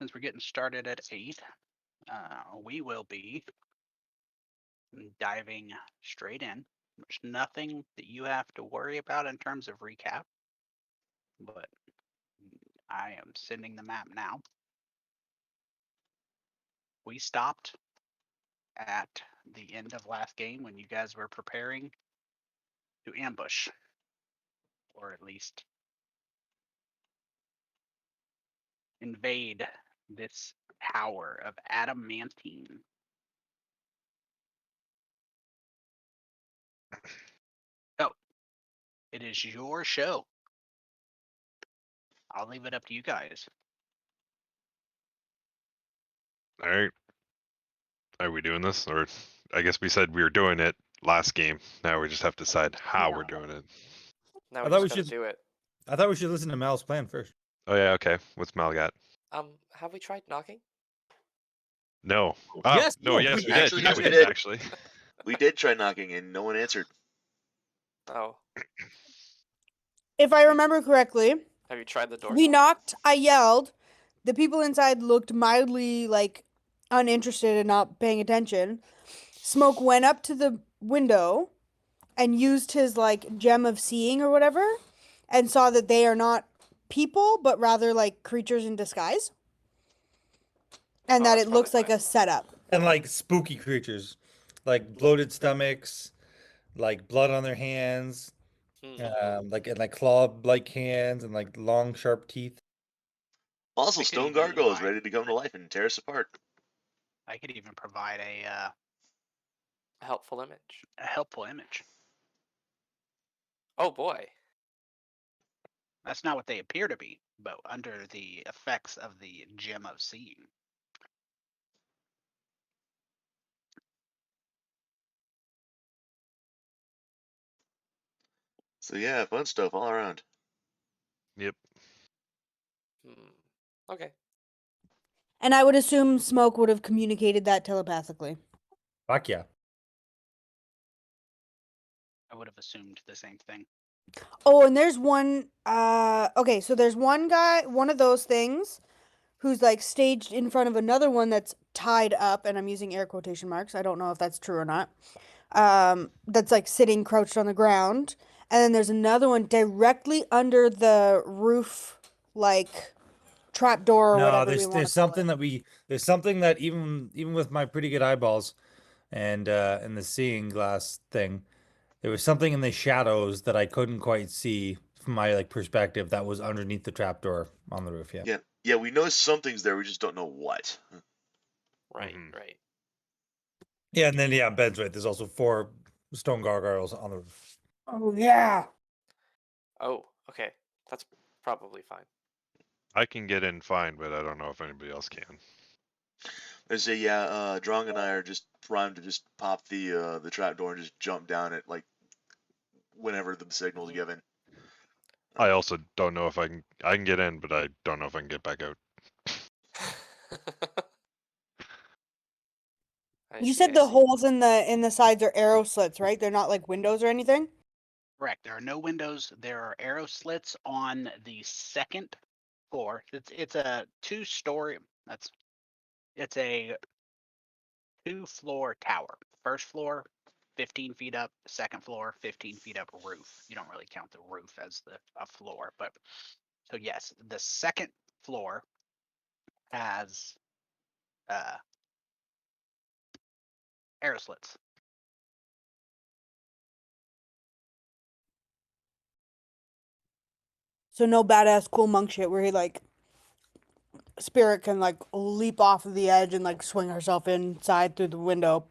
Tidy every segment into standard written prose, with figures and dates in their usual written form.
since we're getting started at 8, we will be diving straight in. There's nothing that you have to worry about in terms of recap, but I am sending the map now. We stopped at the end of last game when you guys were preparing to ambush, or at least invade this tower of adamantine. Oh, it is your show. I'll leave it up to you guys. All right. Are we doing this? Or I guess we said we were doing it last game. Now we just have to decide how we're doing it. Now I we thought just we gotta should- do it. I thought we should listen to Mal's plan first. Oh, yeah, okay. What's Mal got? Have we tried knocking? No. Oh, Yes, no, no, yes, we we did. actually- Yeah, yes, we we did, did. actually. We did try knocking and no one answered. Oh, If I remember correctly, have you tried the door? we knocked, I yelled, the people inside looked mildly uninterested and not paying attention. Smoke went up to the window and used his gem of seeing or whatever and saw that they are not people but rather creatures in disguise. And Oh, that that's it looks probably like a setup. And spooky creatures, bloated stomachs, blood on their hands, Mhm. and claw-like hands and long sharp teeth. Also, I could Stone even Gargoyle is provide- ready to come to life and tear us apart. I could even provide a A helpful image. helpful image. Oh boy. That's not what they appear to be, but under the effects of the gem of seeing. So yeah, fun stuff all around. Yep. Okay. And I would assume Smoke would have communicated that telepathically. Fuck yeah. I would have assumed the same thing. Oh, and there's one okay, so there's one guy, one of those things who's staged in front of another one that's tied up, and I'm using air quotation marks. I don't know if that's true or not. That's sitting crouched on the ground. And then there's another one directly under the roof trap door or No, whatever there's something that even with my pretty good eyeballs and the seeing glass thing, there was something in the shadows that I couldn't quite see from my perspective that was underneath the trapdoor on the roof. Yeah. Yeah, we know something's there. We just don't know what. Right, Mhm. right. Yeah, and then Ben's right. There's also 4 stone gargoyles on the roof. Oh yeah. Oh, okay. That's probably fine. I can get in fine, but I don't know if anybody else can. There's Drong and I are just primed to just pop the trapdoor and just jump down it whenever the signal's given. I also don't know if I can get in, but I don't know if I can get back out. You said the holes in the sides are arrow slits, right? They're not windows or anything? Correct. There are no windows. There are arrow slits on the second floor. It's a 2-story. It's a 2-floor tower. First floor, 15 feet up. Second floor, 15 feet up roof. You don't really count the roof as a floor, but so yes, the second floor has arrow slits. So no badass cool monk shit where he spirit can leap off of the edge and swing herself inside through the window.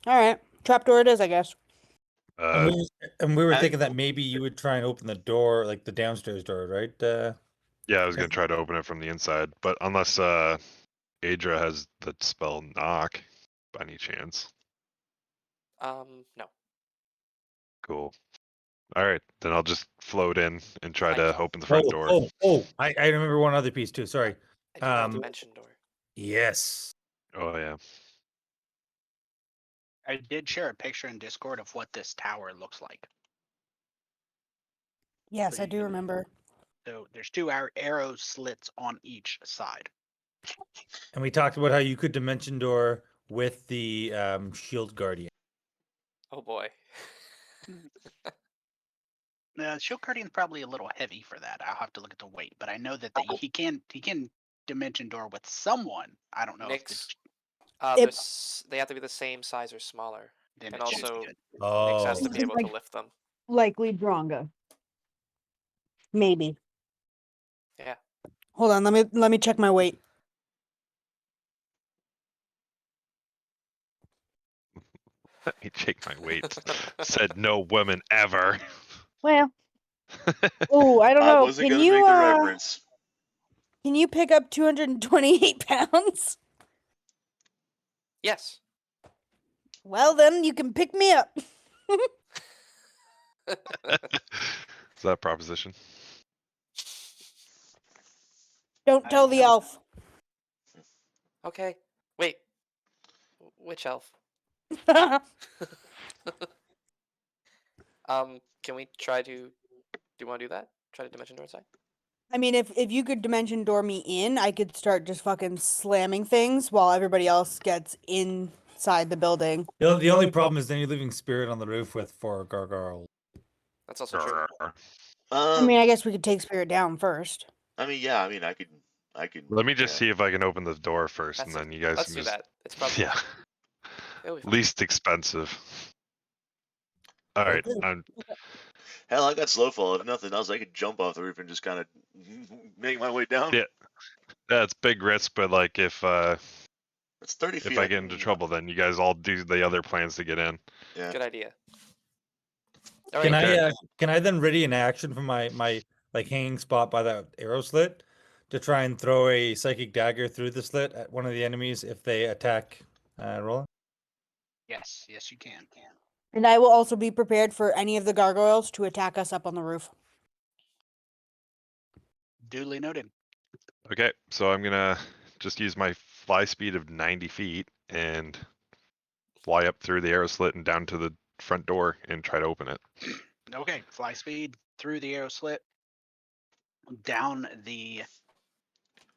All right, trapdoor it is, I guess. And we were I- thinking that maybe you would try and open the door, the downstairs door, right? Yeah, I was gonna try to open it from the inside, but unless Adra has the spell knock by any chance. No. Cool. All right, then I'll just float in and try I to can- open the front door. I remember one other piece too. Sorry. I do have dimension door. Yes. Oh yeah. I did share a picture in Discord of what this tower looks like. Yes, So I you do can- remember. So there's 2 arrow slits on each side. And we talked about how you could dimension door with the shield guardian. Oh boy. Shield Guardian's probably a little heavy for that. I'll have to look at the weight, but I know that he can dimension door with someone. I don't know if Nyx, If- they have to be the same size or smaller. then And it should be also, good. Nyx has Oh, to be This is able to like- lift them. Likely Dronga. Maybe. Yeah. Hold on, let me check my weight. Let me check my weight. Said no woman ever. Well, oh, I don't I know. wasn't Can gonna you make the reference. can you pick up 228 pounds? Yes. Well, then you can pick me up. Is that a proposition? Don't tell the elf. Okay. Wait. Which elf? Can we try to? Do you want to do that? Try to dimension door inside. I mean, if you could dimension door me in, I could start just fucking slamming things while everybody else gets inside the building. the only problem is then you're leaving Spirit on the roof with 4 gargoyles. That's also true. I mean, I guess we could take Spirit down first. Yeah. I mean, I could. Let me just yeah. see if I can open the door first, and That's then you guys Let's can do just that. It's probably yeah, it'll be fine. least expensive. All right, Okay. Hell, I got slow fall. If nothing else, I could jump off the roof and just kind of make my way down. Yeah. Yeah, it's big risk, but like if It's 30 feet. if I get into trouble, then you guys all do the other plans to get in. Yeah. Good idea. All Can right. Okay. can I then ready an action from my like hanging spot by that arrow slit to try and throw a psychic dagger through the slit at one of the enemies if they attack Roland? Yes, you can. And I will also be prepared for any of the gargoyles to attack us up on the roof. Duly noted. Okay, so I'm gonna just use my fly speed of 90 feet and fly up through the arrow slit and down to the front door and try to open it. Okay, fly speed through the arrow slit, down the.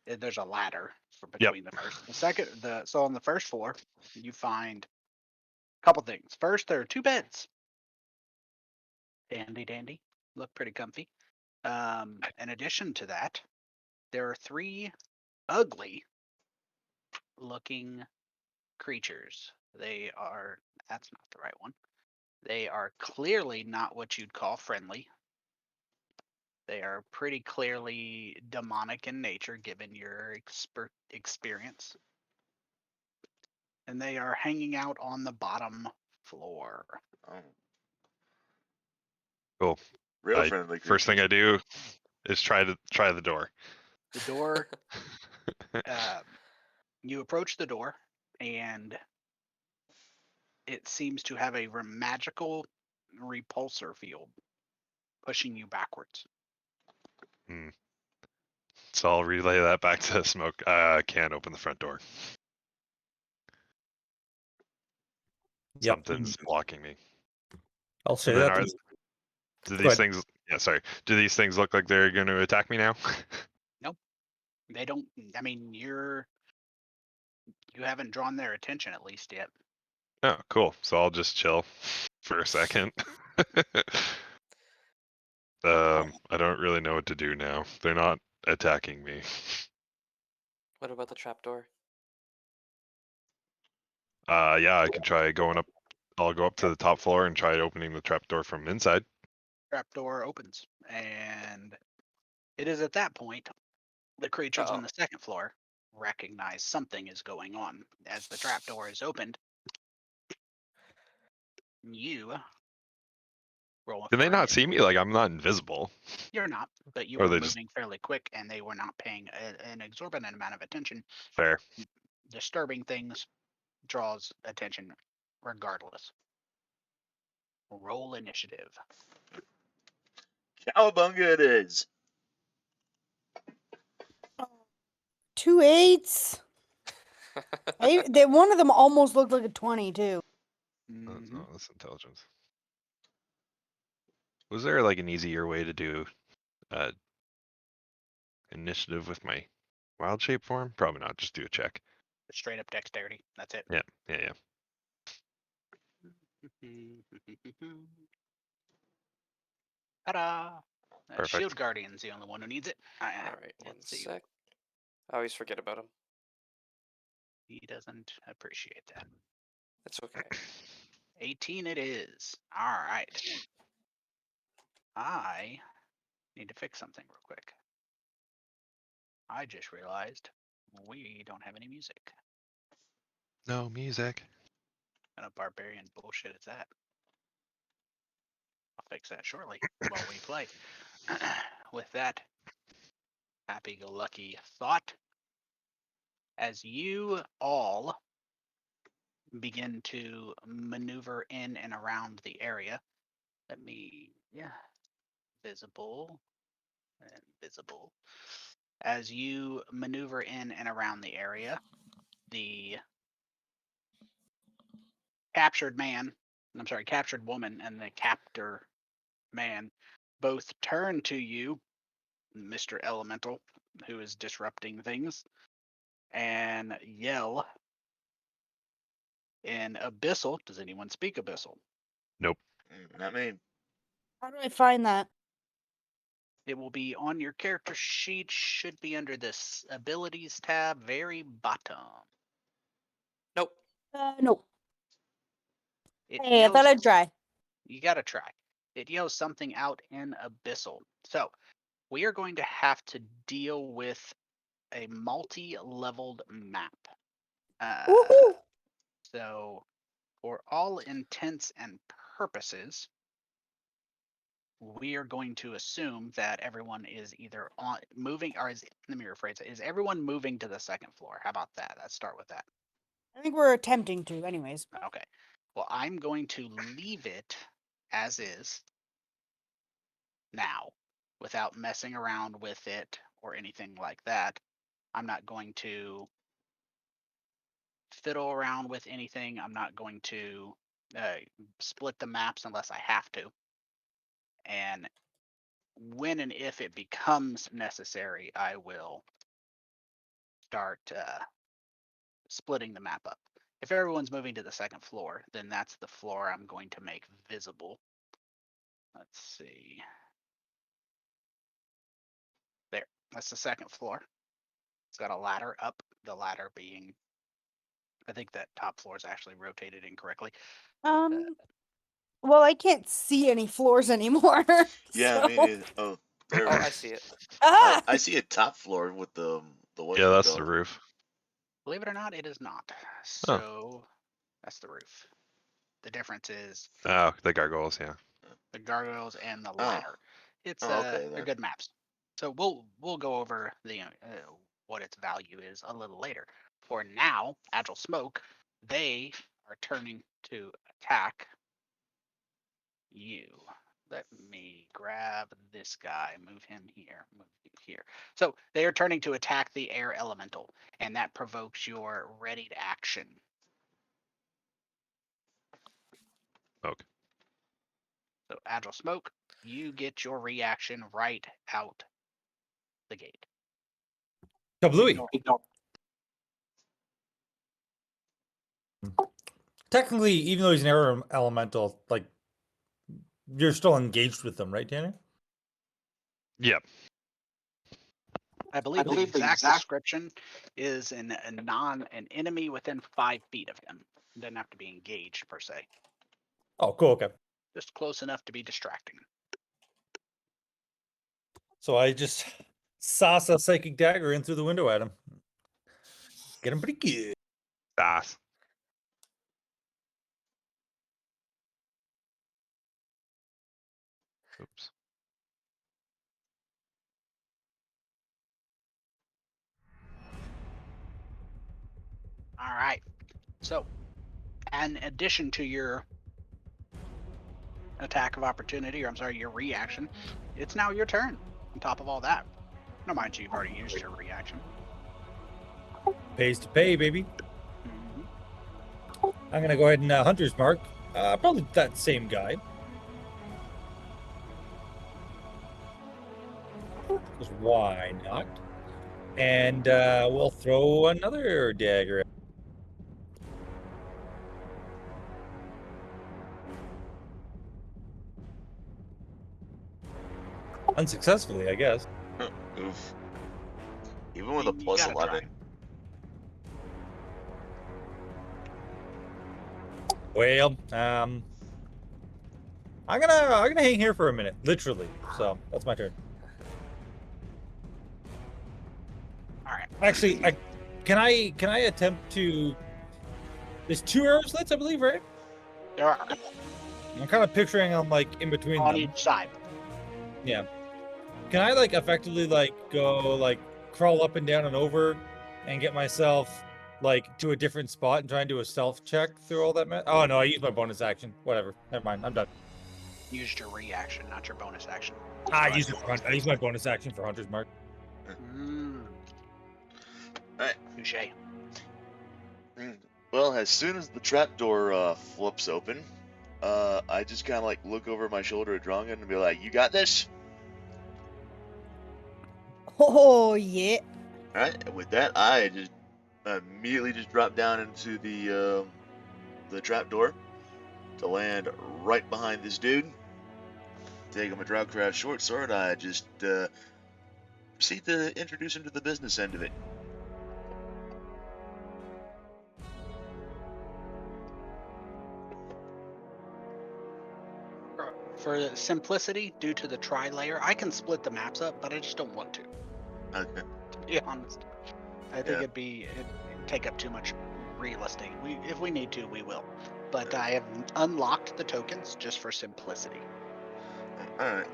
There's a ladder between the first, the second. So on the first floor, you find a couple things. First, there are 2 beds. Dandy, look pretty comfy. In addition to that, there are 3 ugly looking creatures. They are. That's not the right one. They are clearly not what you'd call friendly. They are pretty clearly demonic in nature, given your experience. And they are hanging out on the bottom floor. Oh. Cool. Real friendly. First thing I do is try the door. The door, you approach the door, and it seems to have a magical repulsor field pushing you backwards. So I'll relay that back to Smoke. Can't open the front door. Yep. Something's blocking me. I'll say And then that. do Go these ahead. things? Yeah, sorry. Do these things look like they're going to attack me now? They don't. I mean, you haven't drawn their attention at least yet. Oh, cool. So I'll just chill for a second. I don't really know what to do now. They're not attacking me. What about the trapdoor? Yeah, I can try going up. I'll go up to the top floor and try opening the trapdoor from inside. Trapdoor opens, and it is at that point the creatures on Uh-oh. the second floor recognize something is going on as the trapdoor is opened. You roll. Can they for not it. see me? Like I'm not invisible. You're not, but you Or were they moving just- fairly quick, and they were not paying an exorbitant amount of attention. Fair. Disturbing things draws attention regardless. Roll initiative. Cowabunga it is. 2 8s. One of them almost looked like a 20 too. Mhm. Oh, that's intelligence. Was there like an easier way to do initiative with my Wild shape form? Probably not. Just do a check. Straight up dexterity. That's it. Yeah, yeah. Ta-da! Perfect. Shield Guardian's the only one who needs it. All right, one Let's see. sec. I always forget about him. He doesn't appreciate that. It's okay. 18 it is. All right. I need to fix something real quick. I just realized we don't have any music. No music. And a barbarian bullshit is that. I'll fix that shortly while we play. With that happy-go-lucky thought, as you all begin to maneuver in and around the area, let me, visible and visible. As you maneuver in and around the area, the captured woman and the captor man both turn to you, Mr. Elemental, who is disrupting things, and yell in Abyssal. Does anyone speak Abyssal? Not me. How do I find that? It will be on your character sheet, should be under this abilities tab, very bottom. Nope. No. It Hey, I thought yells- I'd try. You gotta try. It yells something out in Abyssal. So we are going to have to deal with a multi-leveled map. Woohoo! So for all intents and purposes, we are going to assume that everyone is either on moving, or let me rephrase it. Is everyone moving to the second floor? How about that? Let's start with that. I think we're attempting to, anyways. Okay. Well, I'm going to leave it as is now without messing around with it or anything like that. I'm not going to fiddle around with anything. I'm not going to split the maps unless I have to. And when and if it becomes necessary, I will start splitting the map up. If everyone's moving to the second floor, then that's the floor I'm going to make visible. Let's see. There, that's the second floor. It's got a ladder up, the ladder being, I think that top floor is actually rotated incorrectly. Well, I can't see any floors anymore. Yeah, so... me neither. Oh, there. Oh, I see it. Ah! I see a top floor with the white Yeah, that's the window. roof. Believe it or not, it is not. So that's the roof. The difference is Oh, the gargoyles, yeah. the gargoyles and the ladder. It's okay, they're then. good maps. So we'll go over the what its value is a little later. For now, Agile Smoke, they are turning to attack you. Let me grab this guy, move him here, move him here. So they are turning to attack the air elemental, and that provokes your readied action. Okay. So Agile Smoke, you get your reaction right out the gate. Kablooey. Technically, even though he's an air elemental, like you're still engaged with them, right, Tanner? Yep. I believe the exact description is an enemy within 5 feet of him. Doesn't have to be engaged per se. Oh, cool. Okay. Just close enough to be distracting. So I just sauce a psychic dagger in through the window at him. Get him pretty good. Das. Oops. All right. So, in addition to your attack of opportunity, or I'm sorry, your reaction, it's now your turn. On top of all that, no mind you, you've already used your reaction. Pays to pay, baby. Mhm. I'm gonna go ahead and Hunter's Mark. Probably that same guy. Because why not? And we'll throw another dagger. Unsuccessfully, I guess. Oof. Even with a You plus gotta try. 11. Well, I'm gonna hang here for a minute, literally. So that's my turn. All right. Actually, can I attempt to? There's 2 arrow slits, I believe, right? There are I'm kind of picturing I'm like in between on them. each side. Yeah. Can I like effectively like go like crawl up and down and over, and get myself like to a different spot and try and do a stealth check through all that? Oh no, I used my bonus action. Whatever. Never mind. I'm done. Used your reaction, not your bonus action. I used my bonus action for Hunter's Mark. Alright. Touche. Well, as soon as the trapdoor flips open, I just kind of like look over my shoulder at Drongan and be like, "You got this." Oh yeah. All right. And with that, I just immediately just drop down into the trapdoor to land right behind this dude. Taking my Drougcraft short sword, I just proceed to introduce him to the business end of it. For simplicity, due to the tri-layer, I can split the maps up, but I just don't want to. Okay. To be honest, I think Yeah. it'd take up too much real estate. If we need to, we will. But I have unlocked the tokens just for simplicity. All right.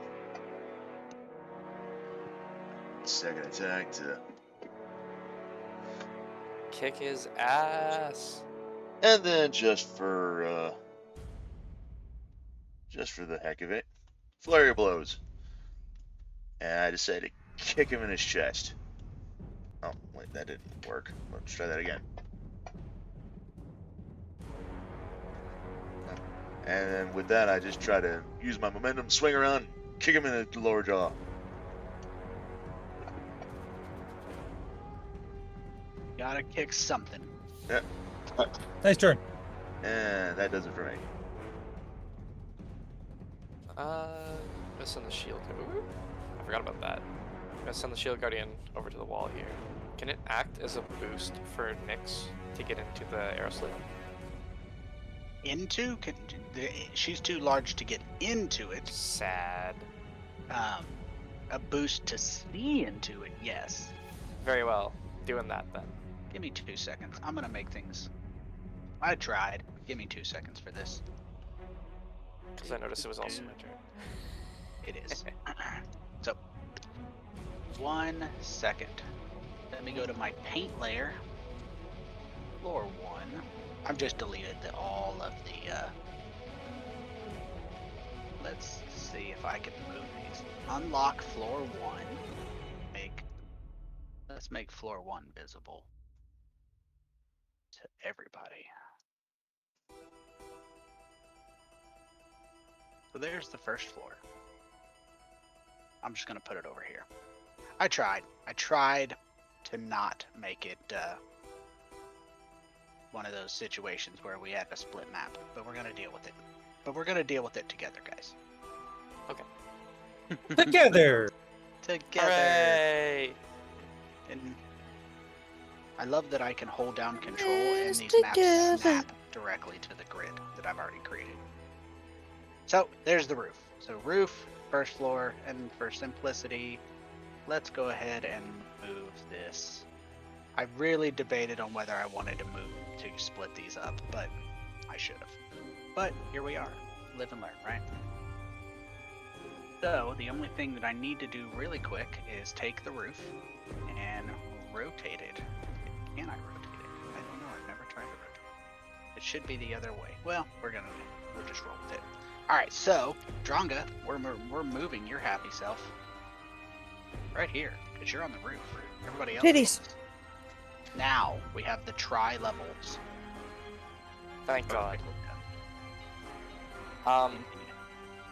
Second attack to, Kick his ass. and then just for the heck of it, flurry of blows. And I decided to kick him in his chest. Oh wait, that didn't work. Let's try that again. And then with that, I just try to use my momentum, swing around, kick him in the lower jaw. Gotta kick something. Nice turn. And that does it for me. Gonna send the shield. Ooh, I forgot about that. Gonna send the shield guardian over to the wall here. Can it act as a boost for Nyx to get into the arrow slit? She's too large to get into it. Sad. A boost to see into it, yes. Very well. Doing that then. Give me 2 seconds. I'm gonna make things. I tried. Give me 2 seconds for this. Because I noticed it was also my turn. It is. So, 1 second. Let me go to my paint layer. Floor 1. I've just deleted all of the. Let's see if I can move these. Unlock floor 1. Let's make floor 1 visible to everybody. So there's the first floor. I'm just gonna put it over here. I tried to not make it one of those situations where we had a split map, but we're gonna deal with it. But we're gonna deal with it together, guys. Okay. Together. Together. Hooray! And I love that I can hold down control and Yes, these maps together. snap directly to the grid that I've already created. So there's the roof. So roof, first floor, and for simplicity, let's go ahead and move this. I really debated on whether I wanted to move to split these up, but I should have. But here we are. Live and learn, right? So the only thing that I need to do really quick is take the roof and rotate it. Can I rotate it? I don't know. I've never tried to rotate it. It should be the other way. Well, we'll just roll with it. All right, so Dronga, we're moving your happy self right here because you're on the roof. Everybody else. Titties. Now we have the tri-levels. Thank God. All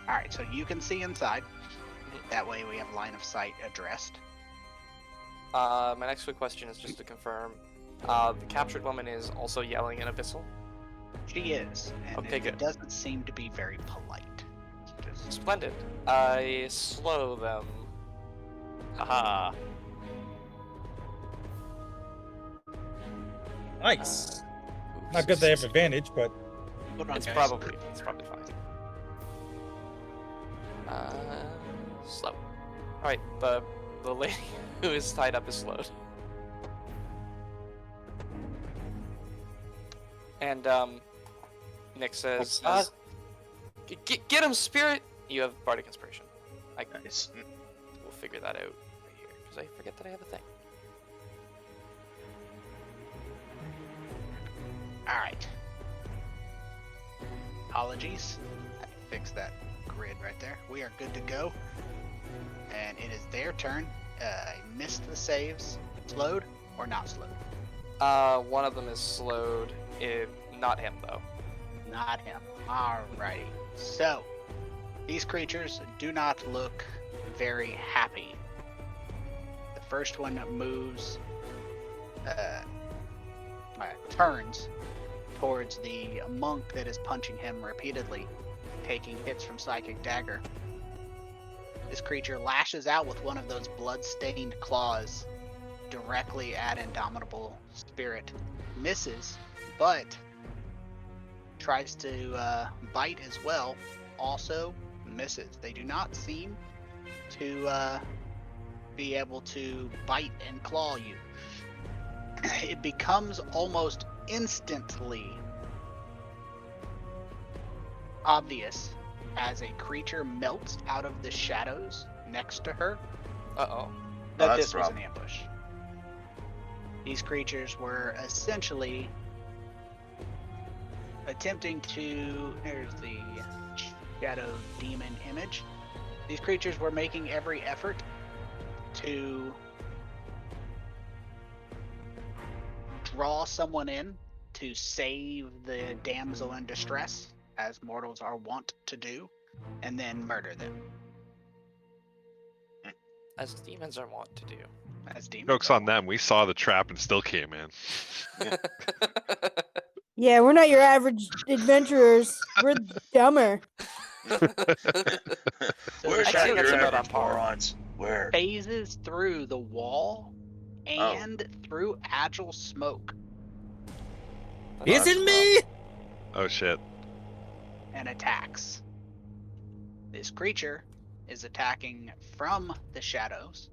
right, so you can see inside. That way we have line of sight addressed. My next quick question is just to confirm. The captured woman is also yelling in Abyssal? She is, and Okay, it good. doesn't seem to be very polite. Just Splendid. I slow them. Haha. Nice. Oops. Not good they have advantage, but hold on, It's guys. probably fine. Slow. Alright, the lady who is tied up is slowed. And Nick says, get him, spirit! You have Bardic Inspiration. Nice. We'll figure that out right here, because I forget that I have a thing. All right. Apologies. I fixed that grid right there. We are good to go. And it is their turn. I missed the saves. Slowed or not slowed? One of them is slowed. Not him, though. Not him. Alrighty. So, these creatures do not look very happy. The first one moves, turns towards the monk that is punching him repeatedly, taking hits from Psychic Dagger. This creature lashes out with one of those blood-stained claws directly at Indomitable Spirit. Misses, but tries to bite as well. Also misses. They do not seem to be able to bite and claw you. It becomes almost instantly obvious as a creature melts out of the shadows next to her Uh-oh. that that's this was an rough. ambush. These creatures were essentially attempting to... There's the shadow demon image. These creatures were making every effort to draw someone in to save the damsel in distress, as mortals are wont to do, and then murder them. As demons are wont to do. As demons Joke's are on them. We saw the trap and still came in. Yeah, we're not your average adventurers. We're dumber. So Where's I'd say that that's your about on average par. morons? Where? phases through the wall and through agile smoke That's isn't rough. me? Oh shit. and attacks. This creature is attacking from the shadows,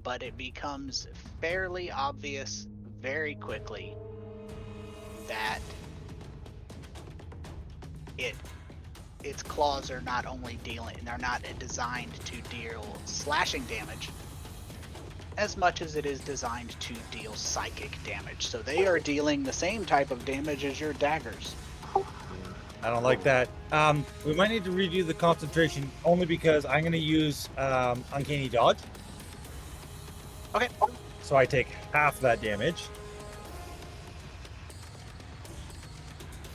but it becomes fairly obvious very quickly that its claws are not only they're not designed to deal slashing damage as much as it is designed to deal psychic damage. So they are dealing the same type of damage as your daggers. I don't like that. We might need to review the concentration only because I'm going to use Uncanny Dodge. Okay. So I take half that damage.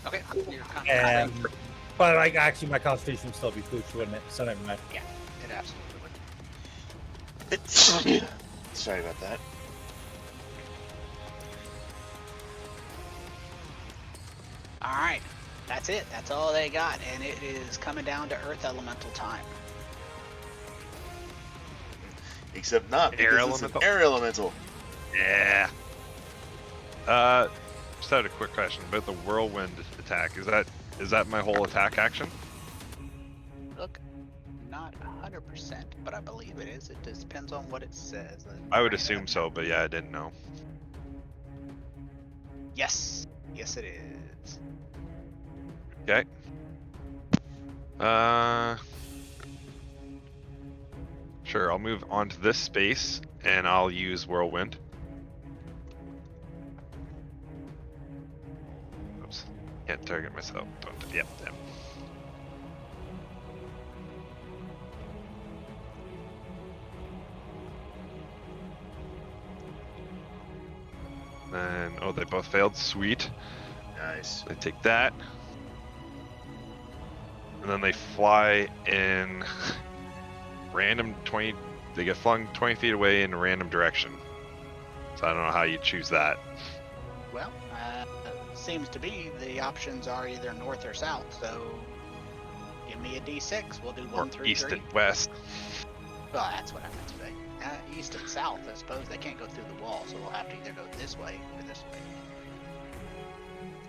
Okay. And, but actually my concentration would still be foolish, wouldn't it? So never mind. Yeah, it absolutely would. Sorry about that. Alright. That's it. That's all they got. And it is coming down to Earth Elemental time. Except not Air because it's an elemental? air elemental. Yeah. Just had a quick question about the whirlwind attack. Is that my whole attack action? Look, not 100%, but I believe it is. It just depends on what it says. I would assume so, but yeah, I didn't know. Yes. Yes, it is. Okay. Sure, I'll move onto this space and I'll use whirlwind. Oops. Can't target myself. Yep. And oh, they both failed. Sweet. Nice. They take that. And then they fly in random 20 they get flung 20 feet away in a random direction. So I don't know how you choose that. Well, seems to be the options are either north or south. So give me a D6. We'll do Or 1 through east 3. and west. Well, that's what I meant to say. East and south, I suppose. They can't go through the wall, so we'll have to either go this way or this way.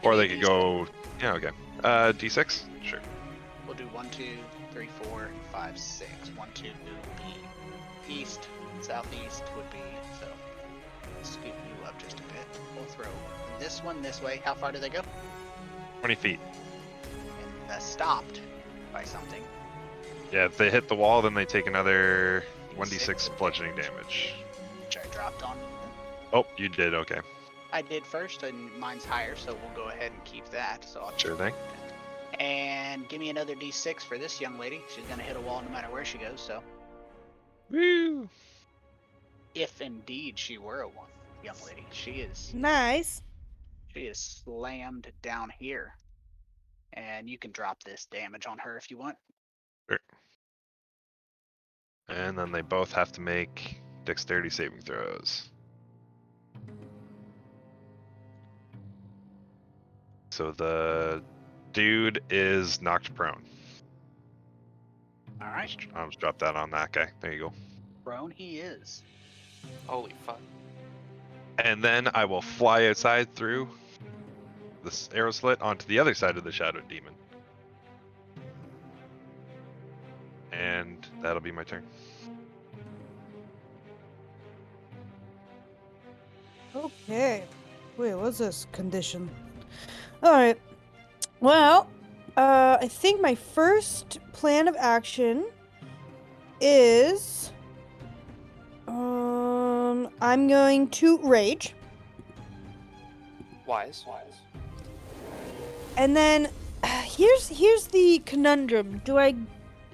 Or Give me they a could D6. go. Yeah, okay. D6? Sure. We'll do 1, 2, 3, 4, 5, 6. 1, 2 would be east. Southeast would be so. Scoot you up just a bit. We'll throw this one this way. How far do they go? 20 feet. And that's stopped by something. Yeah, if they hit the wall, then they take another Six. 1d6 bludgeoning damage. Which I dropped on. Oh, you did, okay. I did first, and mine's higher, so we'll go ahead and keep that. So I'll Sure thing. And give me another D6 for this young lady. She's gonna hit a wall no matter where she goes. So Woo! if indeed she were a young lady, she is Nice. slammed down here. And you can drop this damage on her if you want. And then they both have to make dexterity saving throws. So the dude is knocked prone. All right, I'll just drop that on that guy. There you go. prone he is. Holy fuck. And then I will fly outside through this arrow slit onto the other side of the shadow demon. And that'll be my turn. Okay. Wait, what's this condition? Alright. Well, I think my first plan of action is I'm going to rage. Wise. And then here's the conundrum. Do I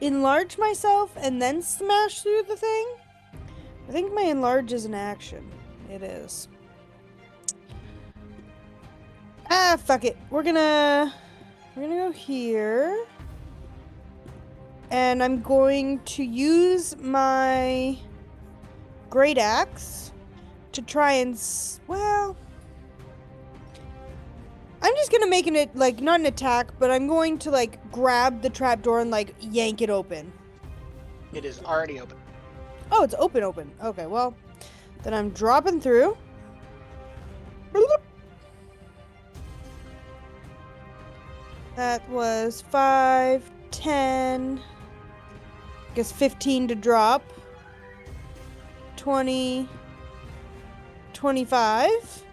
enlarge myself and then smash through the thing? I think my enlarge is an action. It is. Ah, fuck it. We're gonna go here. And I'm going to use my great axe to try and well, I'm just gonna make it like not an attack, but I'm going to like grab the trapdoor and like yank it open. It is already open. Oh, it's open. Okay, well, then I'm dropping through. That was 5, 10, I guess 15 to drop. 20, 25.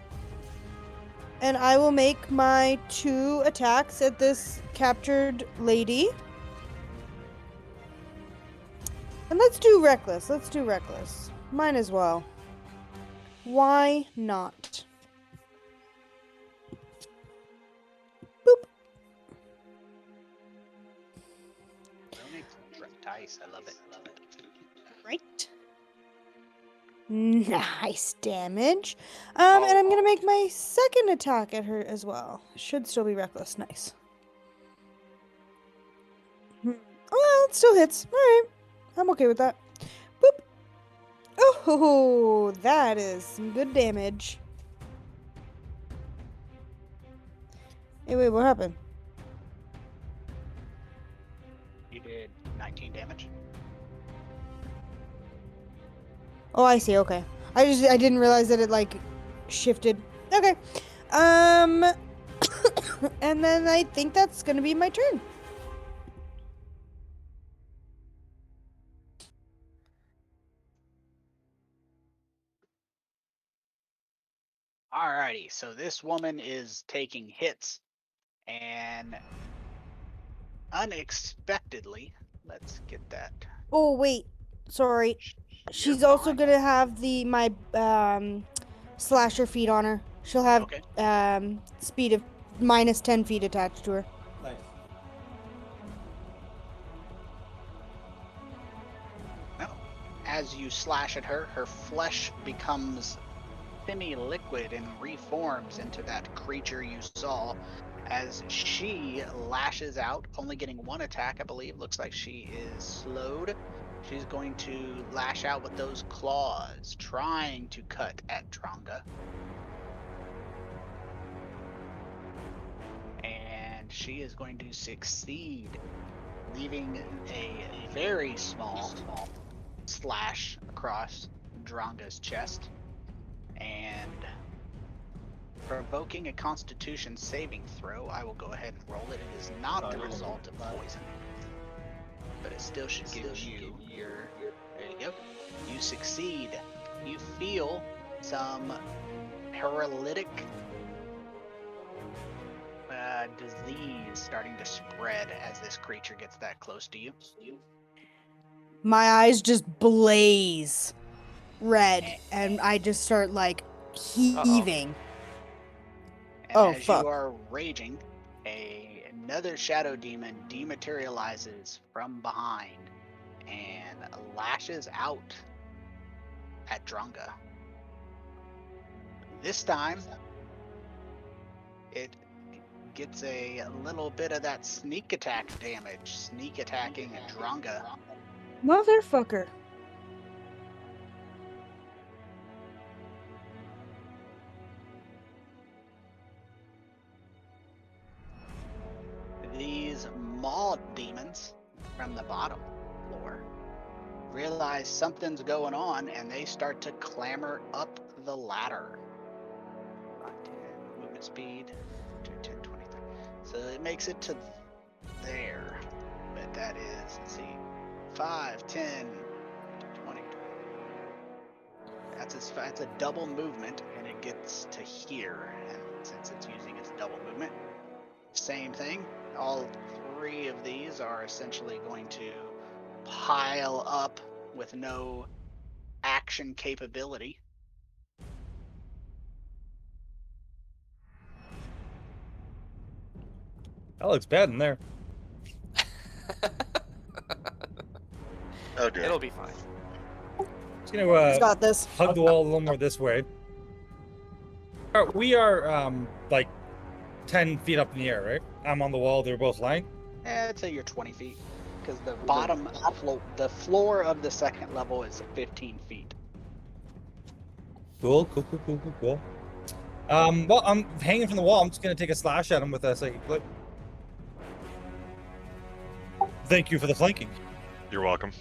And I will make my 2 attacks at this captured lady. And let's do reckless. Might as well. Why not? Boop. Dice, I love it. Right. Nice damage. And I'm gonna make my second attack at her as well. Should still be reckless. Nice. Well, it still hits. Alright. I'm okay with that. Boop. Oh, that is some good damage. Hey, wait, what happened? You did 19 damage. Oh, I see. Okay. I didn't realize that it like shifted. Okay. And then I think that's gonna be my turn. Alrighty, so this woman is taking hits, and unexpectedly, let's get that. Oh wait, sorry. She's You're also fine. gonna have my slasher feet on her. She'll have Okay. speed of minus 10 feet attached to her. Nice. As you slash at her, her flesh becomes semi-liquid and reforms into that creature you saw. As she lashes out, only getting 1 attack, I believe. Looks like she is slowed. She's going to lash out with those claws, trying to cut at Dronga. And she is going to succeed, leaving a very small slash across Dronga's chest and provoking a Constitution saving throw. I will go ahead and roll it. It is not the result of poison, but it still should give you your. There you go. You succeed. You feel some paralytic disease starting to spread as this creature gets that close to you. My eyes just blaze red, and I just start like heaving. And Oh, as fuck. you are raging, another shadow demon dematerializes from behind and lashes out at Dronga. This time, it gets a little bit of that sneak attack damage, sneak attacking Dronga. Motherfucker. These maw demons from the bottom floor realize something's going on and they start to clamber up the ladder. 5, 10, movement speed, 2, 10, 20, 30. So it makes it to there. But that is, let's see, 5, 10, 20. That's a double movement and it gets to here. And since it's using its double movement, same thing. All 3 of these are essentially going to pile up with no action capability. That looks bad in there. Oh dear. It'll be fine. Just gonna He's got this. hug the wall a little more this way. We are like 10 feet up in the air, right? I'm on the wall. They're both lying. I'd say you're 20 feet. Because the bottom, the floor of the second level is 15 feet. Cool. Well, I'm hanging from the wall. I'm just gonna take a slash at him with a psychic flip. Thank you for the flanking. You're welcome.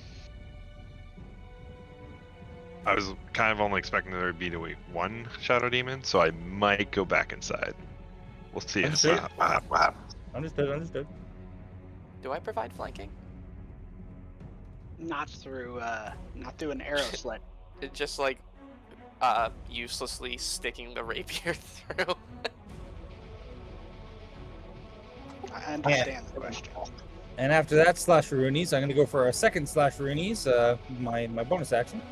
I was kind of only expecting there to be one shadow demon, so I might go back inside. We'll see. Understood. Understood. Do I provide flanking? Not through an arrow slit. It just like uselessly sticking the rapier through. I understand the question. And after that slash Runes, I'm gonna go for a second slash Runes, my bonus action.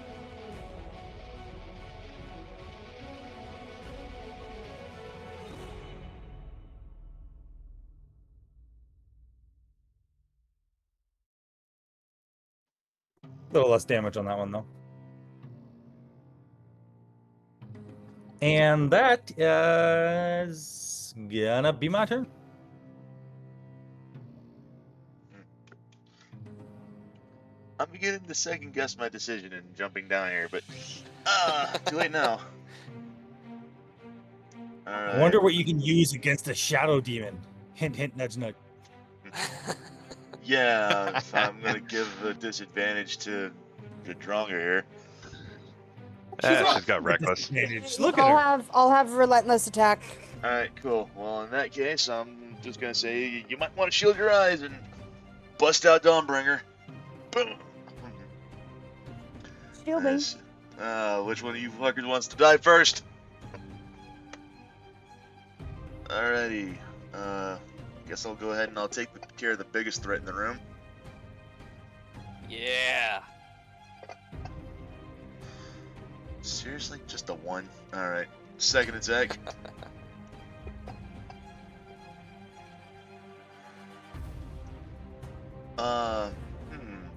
A little less damage on that one though. And that is gonna be my turn. I'm beginning to second guess my decision in jumping down here, but too late now. Alright. I wonder what you can use against a shadow demon. Hint, hint, nudge, nudge. Yeah, if I'm gonna give a disadvantage to Dronga here. She's got reckless. Look at her. I'll have relentless attack. Alright, cool. Well, in that case, I'm just gonna say you might want to shield your eyes and bust out Dawnbringer. Boom. Shielding. Nice. Which one of you fuckers wants to die first? Alrighty. Guess I'll go ahead and I'll take care of the biggest threat in the room. Yeah. Seriously? Just a 1? Alright. Second attack.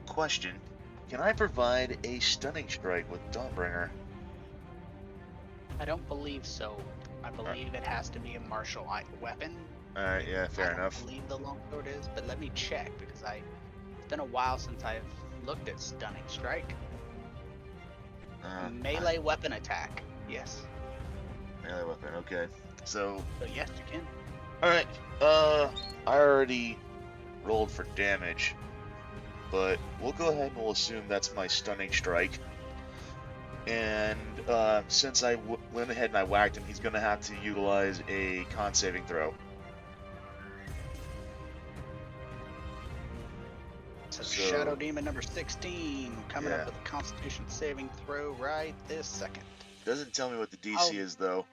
Question. Can I provide a stunning strike with Dawnbringer? I don't believe so. I believe it has to be a martial weapon. Alright, yeah, fair I enough. don't believe the longsword is, but let me check because I been a while since I've looked at Stunning Strike. Uh, Melee weapon attack. Yes. Melee weapon. Okay. So, So yes, you can. all right. I already rolled for damage, but we'll go ahead and we'll assume that's my stunning strike. And since I went ahead and I whacked him, he's gonna have to utilize a con saving throw. So, So- Shadow Demon number 16 coming Yeah. up with a Constitution saving throw right this second. Doesn't tell me what the DC Oh. is though.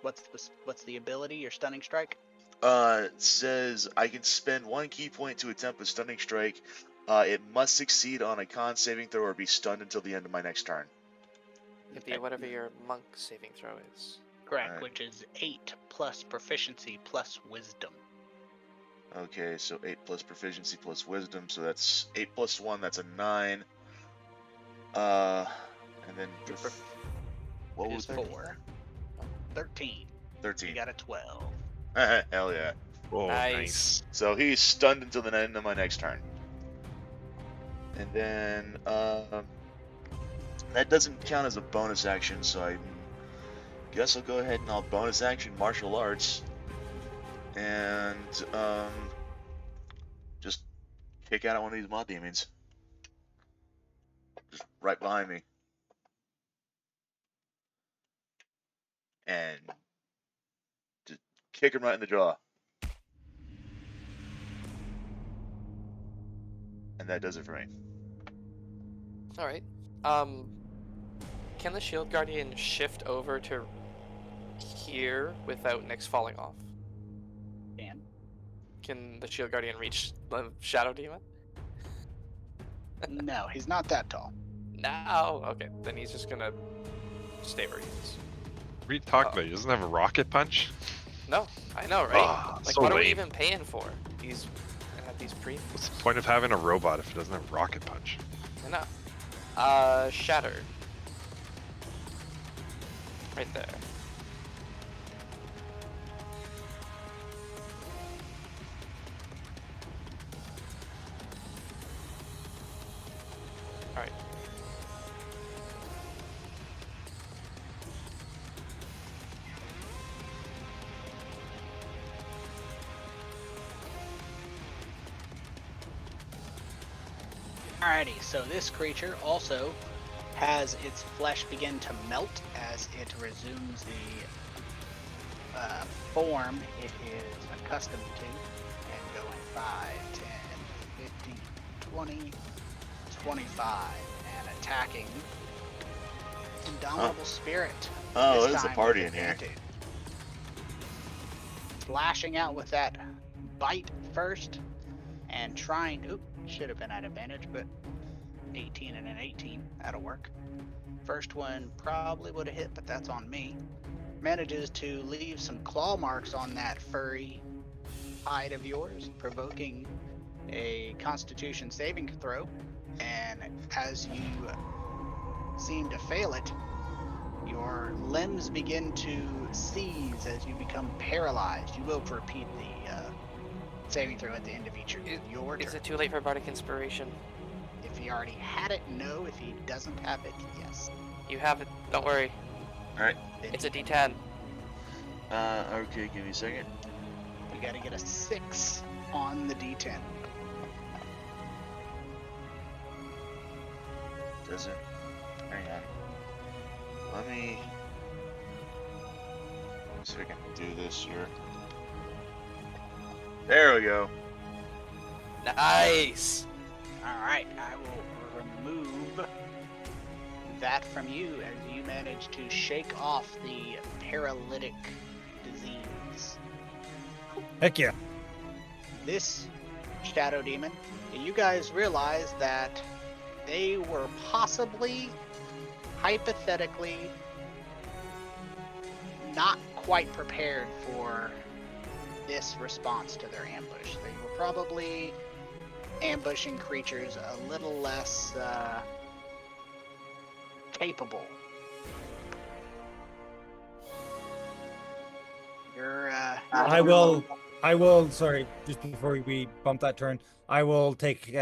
What's the ability? Your Stunning Strike? It says I can spend 1 key point to attempt a stunning strike. It must succeed on a con saving throw or be stunned until the end of my next turn. It'd be whatever your monk saving throw is. Correct, Alright. which is 8 plus proficiency plus wisdom. Okay, so 8 plus proficiency plus wisdom, so that's 8 plus 1, that's a 9. And then Your prof- what is was that? 4. 13. 13. You got a 12. Hell yeah. Oh, Nice. So he's stunned until the end of my next turn. And then that doesn't count as a bonus action, so I guess I'll go ahead and I'll bonus action martial arts and just kick out one of these mod demons. Just right behind me. And just kick him right in the jaw. And that does it for me. All right. Can the shield guardian shift over to here without Nyx falling off? Dan. Can the shield guardian reach the shadow demon? No, he's not that tall. No. Okay, then he's just gonna stay where he is. What are you talking about? He doesn't have a rocket punch? No, I know, right? Ah, like, so what are we lame. even paying for? These have these pre. What's the point of having a robot if it doesn't have rocket punch? I know. Shatter. Right there. Alright. Alrighty, so this creature also has its flesh begin to melt as it resumes the form it is accustomed to, and going 5, 10, 15, 20, 25, and attacking Indomitable Spirit. Oh, this there's a time party with in here. advantage. Slashing out with that bite first, and trying. Oop, should have been at advantage, but 18 and an 18, that'll work. First one probably would have hit, but that's on me. Manages to leave some claw marks on that furry hide of yours, provoking a Constitution saving throw. And as you seem to fail it, your limbs begin to seize as you become paralyzed. You will repeat the saving throw at the end of each of your turn. Is it too late for Bardic Inspiration? If he already had it, no. If he doesn't have it, yes. You have it. Don't worry. Alright. Then It's a D10. Okay, give me a second. you gotta get a 6 on the D10. Doesn't. Hang on. Let me see if I can do this here. There we go. Nice. Alright, I will remove that from you as you manage to shake off the paralytic disease. Heck yeah. This shadow demon, you guys realize that they were possibly, hypothetically, not quite prepared for this response to their ambush. They were probably ambushing creatures a little less capable. You're I will I will. Sorry, just before we bump that turn, I will take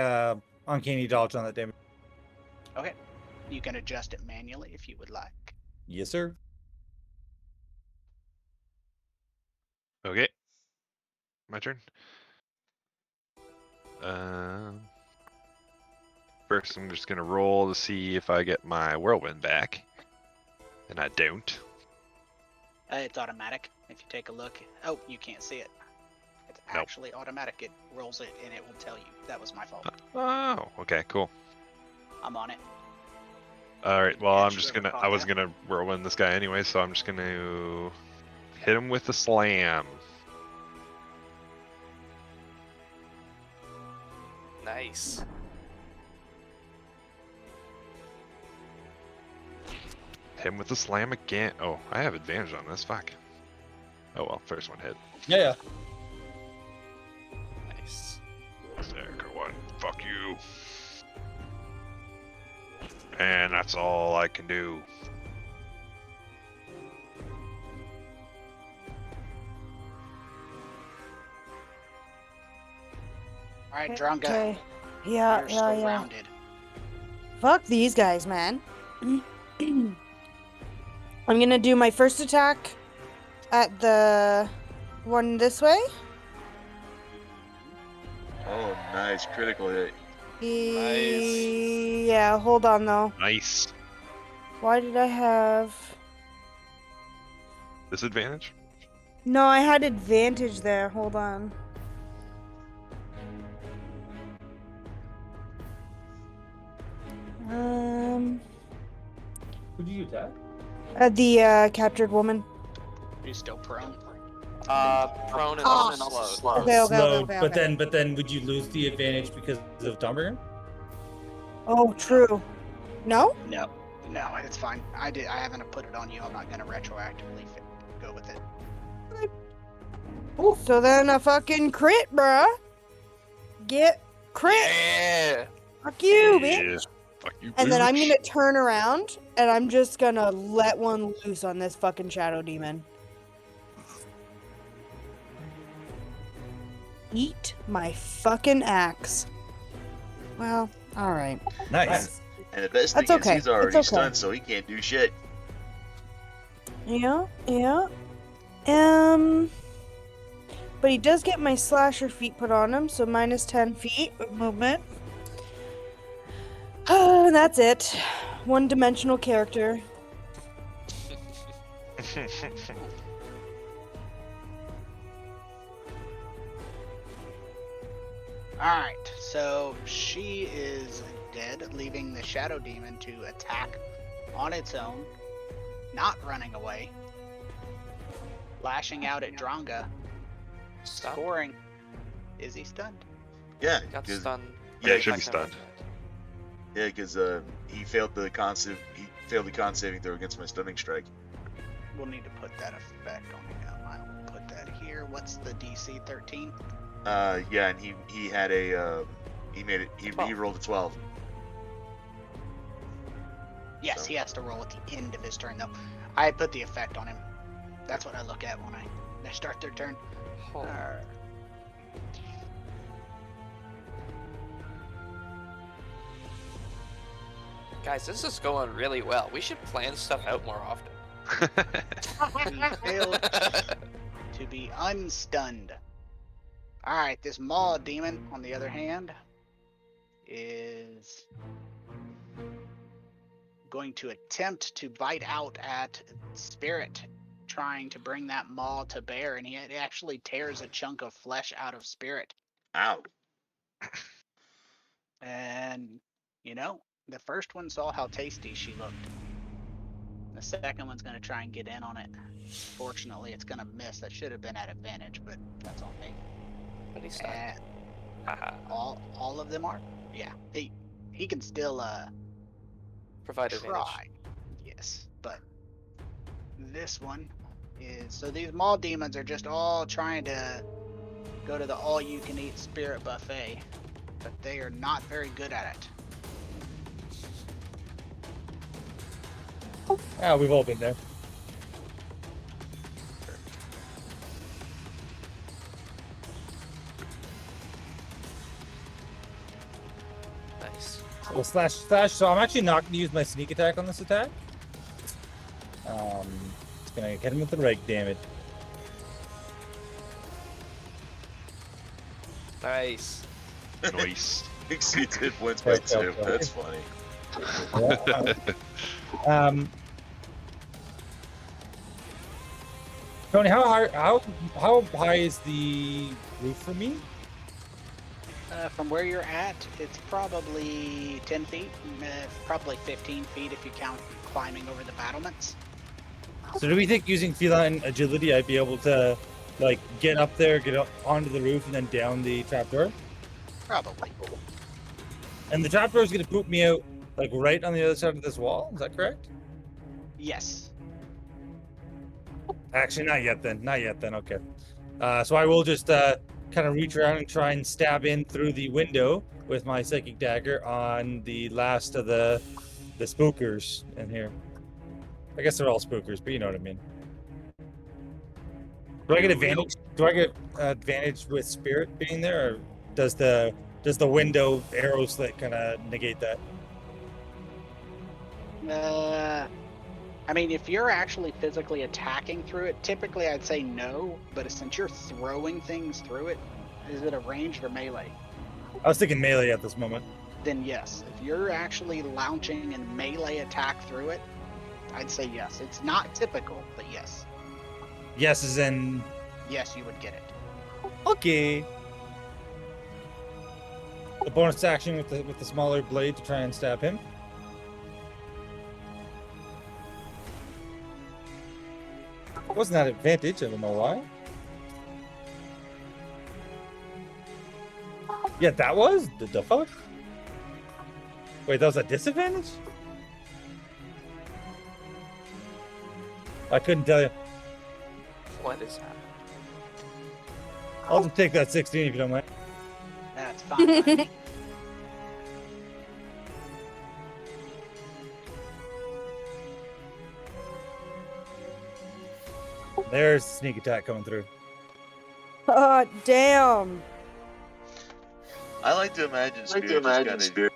uncanny dodge on that damage. Okay. You can adjust it manually if you would like. Yes, sir. Okay. My turn. First, I'm just gonna roll to see if I get my whirlwind back, and I don't. It's automatic. If you take a look. Oh, you can't see it. It's Nope. actually automatic. It rolls it and it will tell you. That was my fault. Oh, okay, cool. I'm on it. All right. Well, Yeah, I'm should just have gonna. caught I was that. gonna whirlwind this guy anyway, so I'm just gonna hit him with the slam. Nice. Hit him with the slam again. Oh, I have advantage on this. Fuck. Oh well, first one hit. Yeah. Nice. There, go on. Fuck you. And that's all I can do. All right, Drunga. Okay. Yeah, You're yeah, yeah. surrounded. Fuck these guys, man. I'm gonna do my first attack at the one this way. Oh, nice. Critical hit. Nice. Yeah, hold on though. Nice. Why did I have... Disadvantage? No, I had advantage there. Hold on. Who'd you attack? The captured woman. He's still prone. Prone and Oh, slowed. Okay. Slowed, but then would you lose the advantage because of Dawnbringer? Oh, true. No? No, it's fine. I haven't put it on you. I'm not gonna retroactively go with it. So then a fucking crit, bruh. Get crit. Yeah. Fuck you, Yeah. bitch. Fuck you, And then I'm bitch. gonna turn around and I'm just gonna let one loose on this fucking shadow demon. Eat my fucking axe. Well, alright. Nice. And the best thing That's okay. is he's already It's okay. stunned, so he can't do shit. Yeah. But he does get my slasher feet put on him, so minus 10 feet of movement. And that's it. One-dimensional character. Alright, so she is dead, leaving the shadow demon to attack on its own, not running away, lashing out at Dronga, Stunned. scoring. Is he stunned? Yeah, Got because stunned. Yeah, he should be Attack never stunned. he failed the con saving throw against my stunning strike. We'll need to put that effect on him. I will put that here. What's the DC? 13? Yeah, and he had a he made it. He 12. rolled a 12. Yes, So- he has to roll at the end of his turn, though. I put the effect on him. That's what I look at when they start their turn. Hold on. Alright. Guys, this is going really well. We should plan stuff out more often. He failed to be unstunned. Alright, this Maw Demon, on the other hand, is going to attempt to bite out at Spirit, trying to bring that maw to bear, and he actually tears a chunk of flesh out of Spirit. Ow. And, you know, the first one saw how tasty she looked. The second one's going to try and get in on it. Fortunately, it's going to miss. That should have been at advantage, but that's on me. But he's stunned. And Haha. all of them are? Yeah. He can still Provide advantage. try. Yes, but this one is... So these Maw Demons are just all trying to go to the all-you-can-eat Spirit buffet, but they are not very good at it. Yeah, we've all been there. So slash. So I'm actually not going to use my sneak attack on this attack. It's going to hit him with the rake, damn it. Nice. Nice. Exceeds hit points by Okay, 2. okay. That's funny. Tony, how high is the roof for me? From where you're at, it's probably 10 feet, probably 15 feet if you count climbing over the battlements. So do we think using feline agility, I'd be able to, like, get up there, get up onto the roof, and then down the trapdoor? Probably. And the trapdoor is going to poop me out, like, right on the other side of this wall. Is that correct? Yes. Actually, not yet then. Not yet then. Okay. So I will just kind of reach around and try and stab in through the window with my psychic dagger on the last of the spookers in here. I guess they're all spookers, but you know what I mean. Do I get advantage? Do I get advantage with spirit being there, or does the window arrow slit kind of negate that? I mean, if you're actually physically attacking through it, typically I'd say no, but since you're throwing things through it, is it a ranged or melee? I was thinking melee at this moment. Then yes. If you're actually launching and melee attack through it, I'd say yes. It's not typical, but yes. Yes, as in Yes, you would get it. okay. The bonus action with the smaller blade to try and stab him. Wasn't that advantage? I don't know why. Yeah, that was the fuck. Wait, that was a disadvantage? I couldn't tell you. What is happening? I'll just take that 16 if you don't mind. That's fine. by me. There's the sneak attack coming through. Damn. I like to imagine Spirit just kind of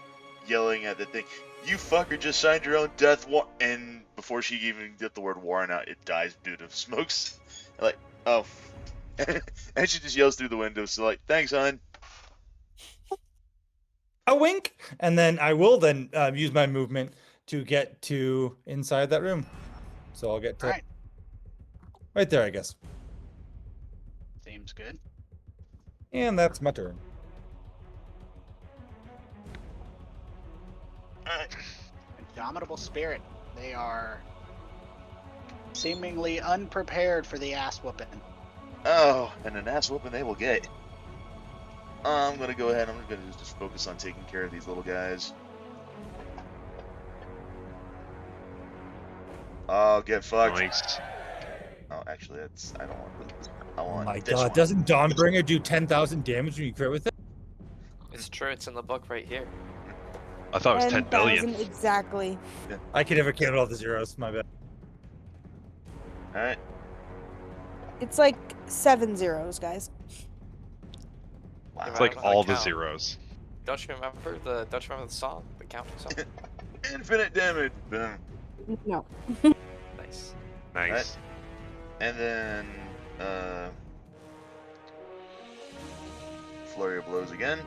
yelling at the thing. You fucker just signed your own death warrant, and before she even get the word warrant out, it dies due to smokes. Like, oh. And she just yells through the window, so like, thanks, hon. A wink, and then I will then use my movement to get to inside that room. So I'll get to Alright. right there, I guess. Seems good. And that's my turn. Alright. Indomitable spirit. They are seemingly unprepared for the ass whooping. Oh, and an ass whooping they will get. I'm gonna go ahead. I'm gonna just focus on taking care of these little guys. Oh, get fucked. Nice. Oh, actually, that's I don't want this. I Oh want my this god, one. doesn't Dawnbringer do 10,000 damage when you crit with it? It's true. It's in the book right here. I thought it was 10 billion. 10,000 exactly. I can never count all the zeros, my bad. All right. It's like 7 zeros, guys. Wow. It's like I don't know how all to the count. zeros. Don't you remember the song, the counting song? Infinite damage. Boom. No. Nice. Nice. And then flurry of blows again.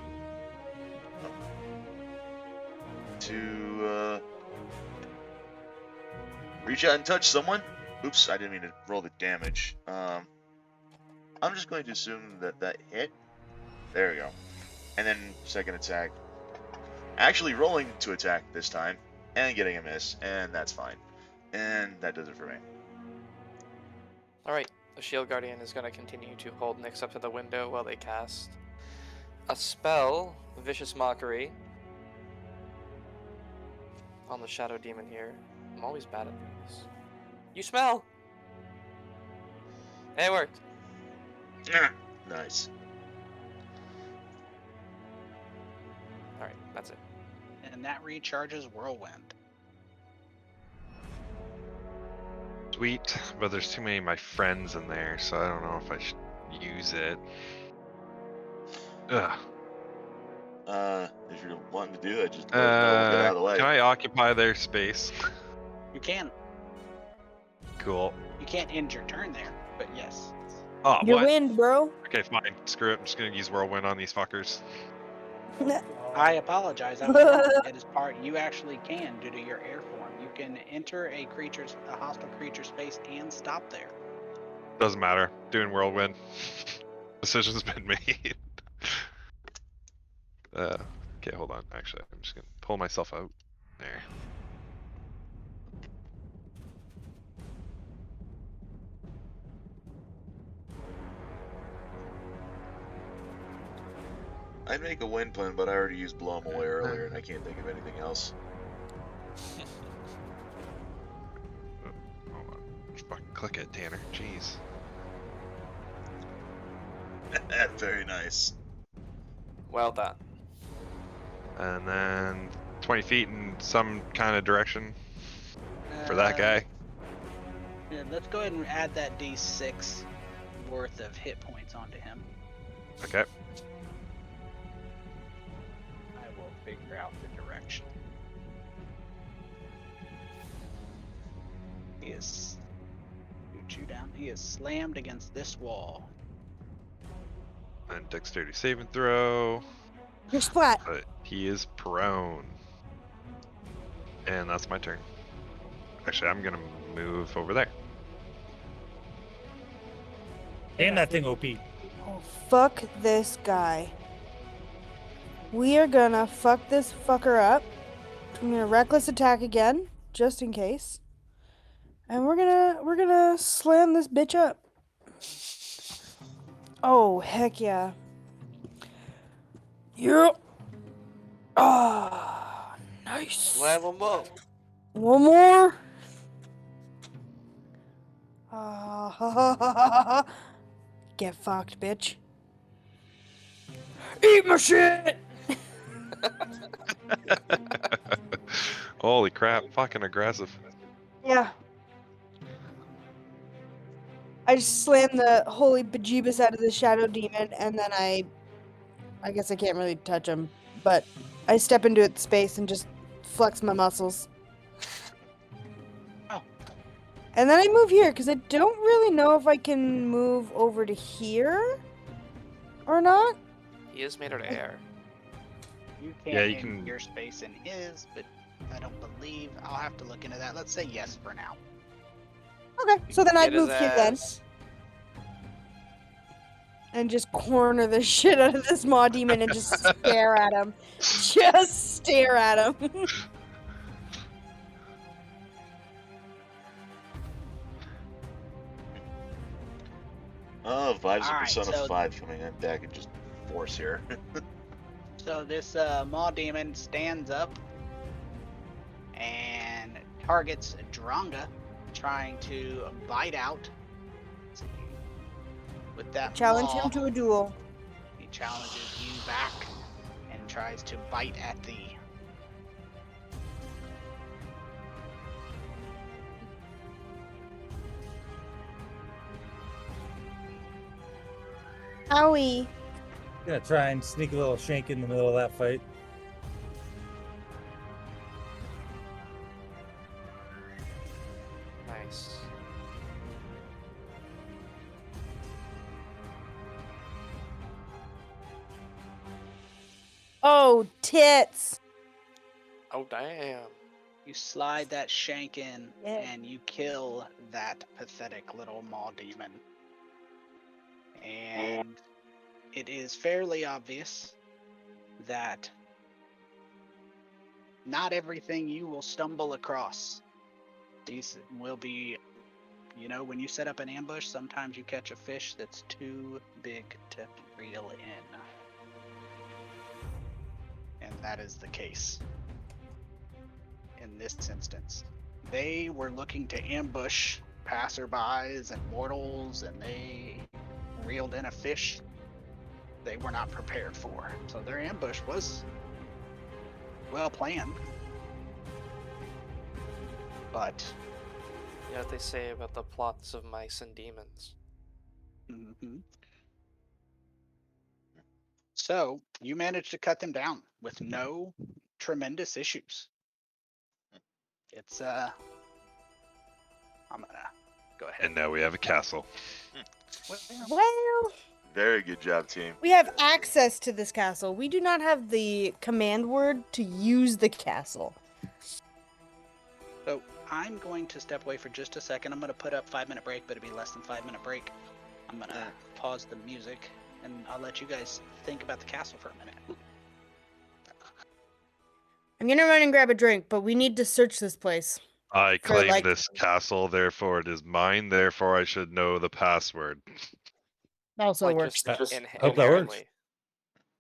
To reach out and touch someone. Oops, I didn't mean to roll the damage. I'm just going to assume that hit. There we go. And then second attack. Actually rolling to attack this time and getting a miss, and that's fine. And that does it for me. Alright, the Shield Guardian is going to continue to hold Nyx up to the window while they cast a spell, Vicious Mockery, on the Shadow Demon here. I'm always bad at this. You smell! Hey, it worked. Nice. Alright, that's it. And that recharges Whirlwind. Sweet, but there's too many of my friends in there, so I don't know if I should use it. Ugh. If you're wanting to do that, just let us know. We'll get out of the way. Can I occupy their space? You can. Cool. You can't end your turn there, but yes. Oh, Your what? wind, bro. Okay, fine. Screw it. I'm just gonna use whirlwind on these fuckers. I apologize. I was wrong. It is part. You actually can due to your air form. You can enter a hostile creature space and stop there. Doesn't matter. Doing whirlwind. Decision's been made. Okay, hold on. Actually, I'm just gonna pull myself out. There. I'd make a wind plan, but I already used blow 'em away earlier, and I can't think of anything else. Hold on. Fucking click it, Tanner. Jeez. Very nice. Well done. And then 20 feet in some kind of direction for that guy. Yeah, let's go ahead and add that D6 worth of hit points onto him. Okay. I will figure out the direction. He is. Shoot you down. He is slammed against this wall. And dexterity saving throw. You're splat. But he is prone. And that's my turn. Actually, I'm gonna move over there. And that thing OP. Oh, fuck this guy. We are gonna fuck this fucker up. I'm gonna reckless attack again, just in case. And we're gonna slam this bitch up. Oh, heck yeah. Yep. Ah, nice. Slam him up. One more. Ah, get fucked, bitch. Eat my shit. Holy crap, fucking aggressive. Yeah. I just slammed the holy bejeebus out of the shadow demon, and then I guess I can't really touch him, but I step into its space and just flex my muscles. Oh. And then I move here, because I don't really know if I can move over to here or not. He is made out of air. You can't Yeah, you end can- your space in his, but I don't believe. I'll have to look into that. Let's say yes for now. Okay, so then I'd Get his move here then, ass. and just corner the shit out of this maw demon and just stare at him. Just stare at him. Oh, Vibes of Alright, Persona so- 5 coming on deck and just force here. So this maw demon stands up and targets Dronga, trying to bite out. Let's see. With that Challenge maw, him to a duel. he challenges you back and tries to bite at thee. Owie. Gonna try and sneak a little shank in the middle of that fight. Nice. Oh, tits. Oh damn. You slide that shank in Yeah. and you kill that pathetic little maw demon. And it is fairly obvious that not everything you will stumble across. These will be, you know, when you set up an ambush, sometimes you catch a fish that's too big to reel in. And that is the case in this instance. They were looking to ambush passerbys and mortals, and they reeled in a fish they were not prepared for. So their ambush was well planned. But You know what they say about the plots of mice and demons. mhm. So you managed to cut them down with no tremendous issues. It's I'm gonna go ahead. And now we have a castle. Well, Very good job, team. we have access to this castle. We do not have the command word to use the castle. So I'm going to step away for just a second. I'm gonna put up 5-minute break, but it'll be less than 5-minute break. I'm gonna pause the music and I'll let you guys think about the castle for a minute. I'm gonna run and grab a drink, but we need to search this place. I For, claim like- this castle, therefore it is mine, therefore I should know the password. Also like works. just hope that works. inherently.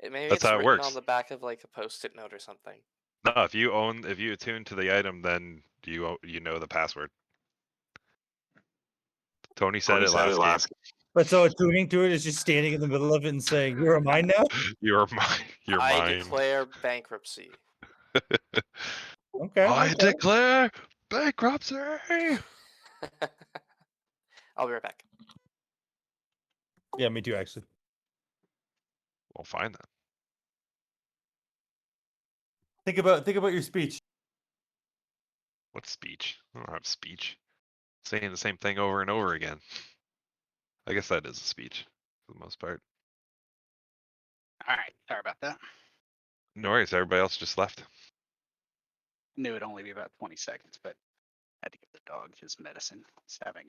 Maybe That's it's how it written works. on the back of like a post-it note or something. No, if you attune to the item, then you know the password. Tony said it last game. But so attuning to it is just standing in the middle of it and saying, "You're mine now." You're mine. You're I mine. declare bankruptcy. Okay. I okay. declare bankruptcy. I'll be right back. Yeah, me too. Actually, We'll find that. think about your speech. What speech? I don't have speech. Saying the same thing over and over again. I guess that is a speech for the most part. All right, sorry about that. No worries. Everybody else just left. Knew it'd only be about 20 seconds, but I had to give the dog his medicine. He's having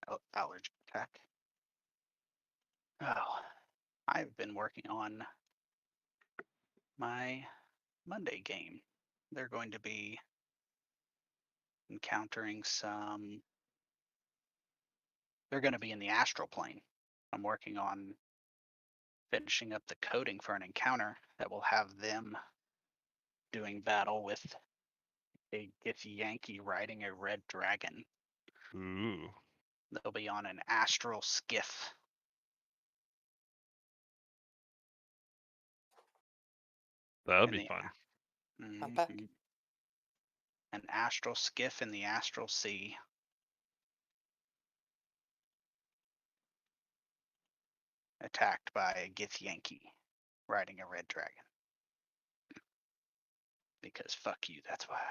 a allergy attack. Oh, I've been working on my Monday game. They're going to be encountering some. They're going to be in the astral plane. I'm working on finishing up the coding for an encounter that will have them doing battle with a Githyanki riding a red dragon. Ooh. They'll be on an astral skiff. That'll in be the fun. I'm back. Mhm. An astral skiff in the astral sea. Attacked by a Githyanki riding a red dragon. Because fuck you, that's why.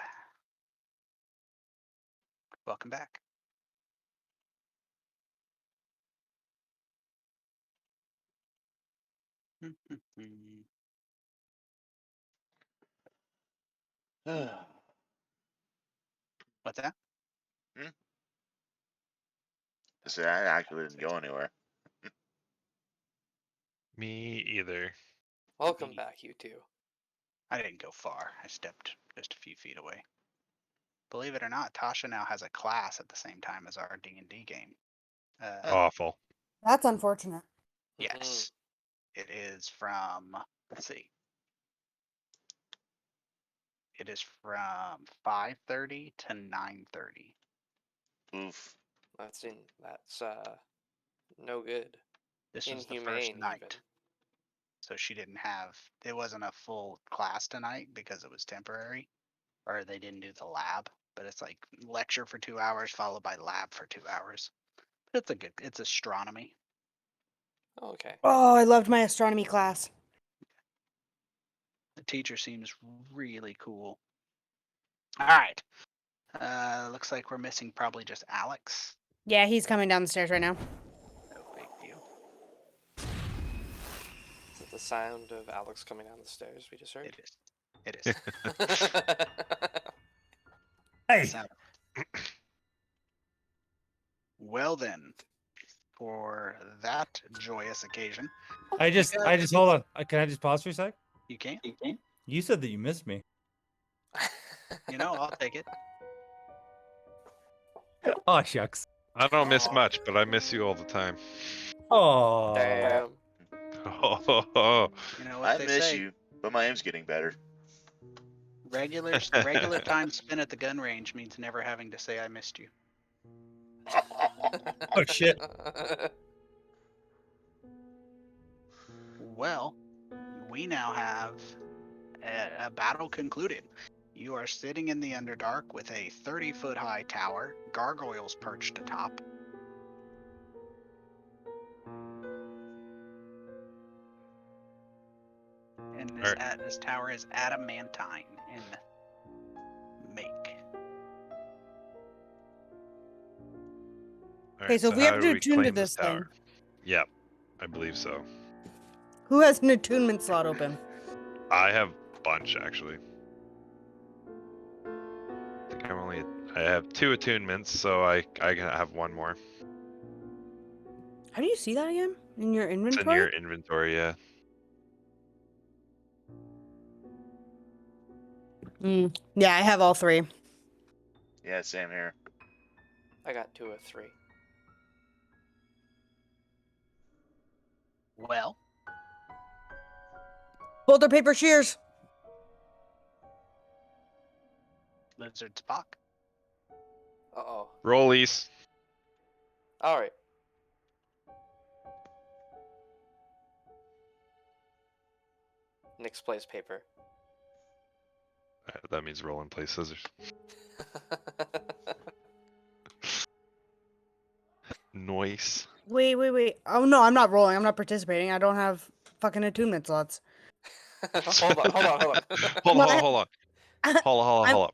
Welcome back. What's that? So I actually didn't go anywhere. Me either. Welcome back, you two. I didn't go far. I stepped just a few feet away. Believe it or not, Tasha now has a class at the same time as our D&D game. Awful. That's unfortunate. Yes. It is from, let's see. It is from 5:30 to 9:30. Oof. That's no good. This was the Inhumane, first even. night. So she didn't have, it wasn't a full class tonight because it was temporary, or they didn't do the lab. But it's like lecture for 2 hours followed by lab for 2 hours. But it's astronomy. Oh, okay. Oh, I loved my astronomy class. The teacher seems really cool. All right. Looks like we're missing probably just Alex. Yeah, he's coming down the stairs right now. No big deal. Is it the sound of Alex coming down the stairs we just heard? It is. It is. Hey, Sound. Well then, for that joyous occasion, I just hold on. Can I just pause for a sec? you can. You said that you missed me. You know, I'll take it. Oh shucks. I don't miss much, but I miss you all the time. Oh. Damn. You know what I they miss say. you, but my aim's getting better. Regular time spent at the gun range means never having to say I missed you. Oh shit. Well, we now have a battle concluded. You are sitting in the Underdark with a 30-foot high tower, gargoyles perched atop. Alright. This tower is adamantine in make. Okay, Alright, so if we have how to do we attune to claim this thing, tower? Yep, I believe so. who has an attunement slot open? I have a bunch actually. I have 2 attunements, so I can have one more. How do you see that again? In your It's inventory? in your inventory, yeah. Yeah, I have all 3. Yeah, same here. I got 2 of 3. Well, Boulder, paper, shears. Lizard Spock. Uh-oh. Rollies. Alright. Nyx plays paper. That means roll and play scissors. Noise. Wait. Oh no, I'm not rolling. I'm not participating. I don't have fucking attunement slots. hold on. Hold on. Hold Hold on.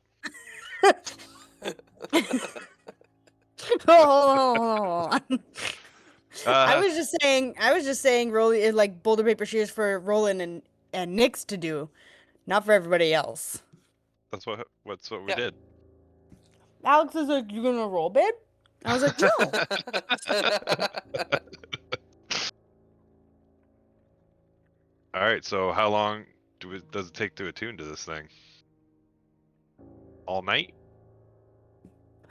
I on. was just saying rolling like boulder, paper, shears for Roland and Nyx to do, not for everybody else. That's what we Yeah. did. Alex is like, "You gonna roll, babe?" I was like, "No." All right. So how long does it take to attune to this thing? All night?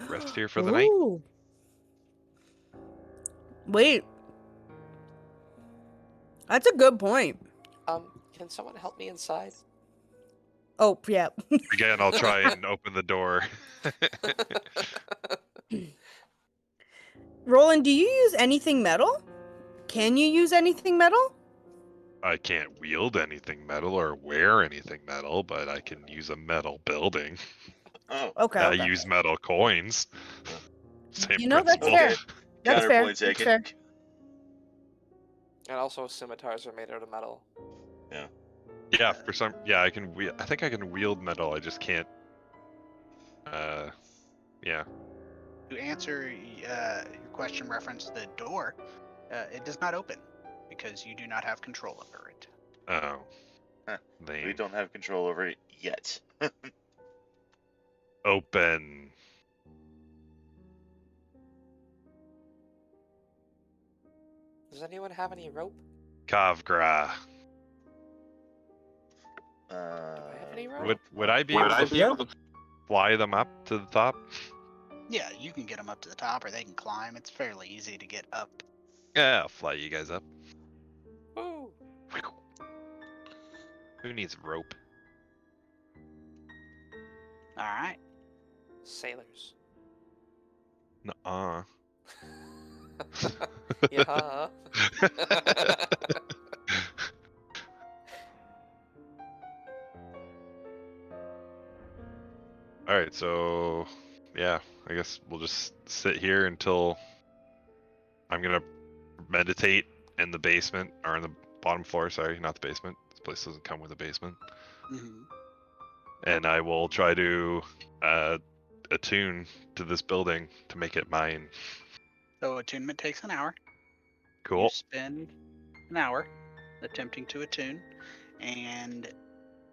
Rest here for the night? Ooh. Wait. That's a good point. Can someone help me inside? Oh, yeah. Again, I'll try and open the door. Roland, do you use anything metal? Can you use anything metal? I can't wield anything metal or wear anything metal, but I can use a metal building. Oh, Okay. I okay. use metal coins. Same You know, that's principle. fair. That's fair. counterpoint That's taken. fair. And also scimitars are made out of metal. Yeah, I can I think I can wield metal. I just can't. Yeah. To answer your question, reference the door. It does not open because you do not have control over it. Oh. Huh. Lame. We don't have control over it yet. Open. Does anyone have any rope? Kavgra. Do I have any rope? Would I be able to fly them up to the top? Yeah, you can get them up to the top, or they can climb. It's fairly easy to get up. Yeah, I'll fly you guys up. Woo! Who needs rope? All right. Sailors. Nuh-uh. Yeah. Alright, so yeah, I guess we'll just sit here until I'm gonna meditate in the basement, or in the bottom floor, sorry, not the basement. This place doesn't come with a basement. Mm-hmm. And I will try to attune to this building to make it mine. So attunement takes an hour. Cool. You spend an hour attempting to attune, and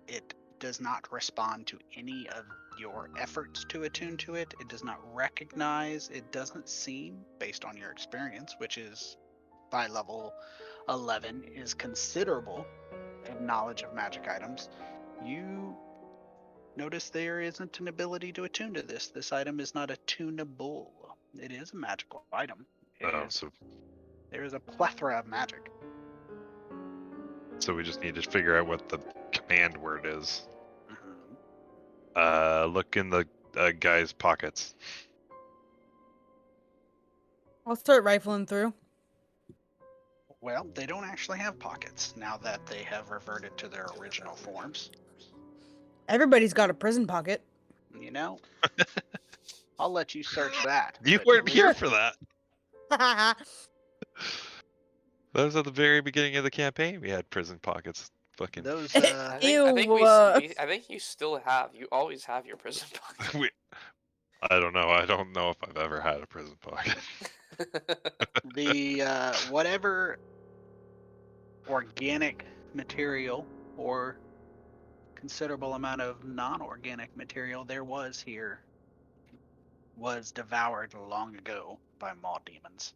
it does not respond to any of your efforts to attune to it. It does not recognize, it doesn't seem, based on your experience, which is by level 11, is considerable in knowledge of magic items. You notice there isn't an ability to attune to this. This item is not attunable. It is a magical item. So There is a plethora of magic. we just need to figure out what the command word is. Mhm. Look in the guy's pockets. I'll start rifling through. Well, they don't actually have pockets now that they have reverted to their original forms. Everybody's got a prison pocket. You know, I'll let you search that. You but weren't we- here for that. That was at the very beginning of the campaign. We had prison pockets. Fucking. Those I think Ew, I think you still have. You always have your prison pocket. I don't know. I don't know if I've ever had a prison pocket. the whatever organic material or considerable amount of non-organic material there was here was devoured long ago by maw demons.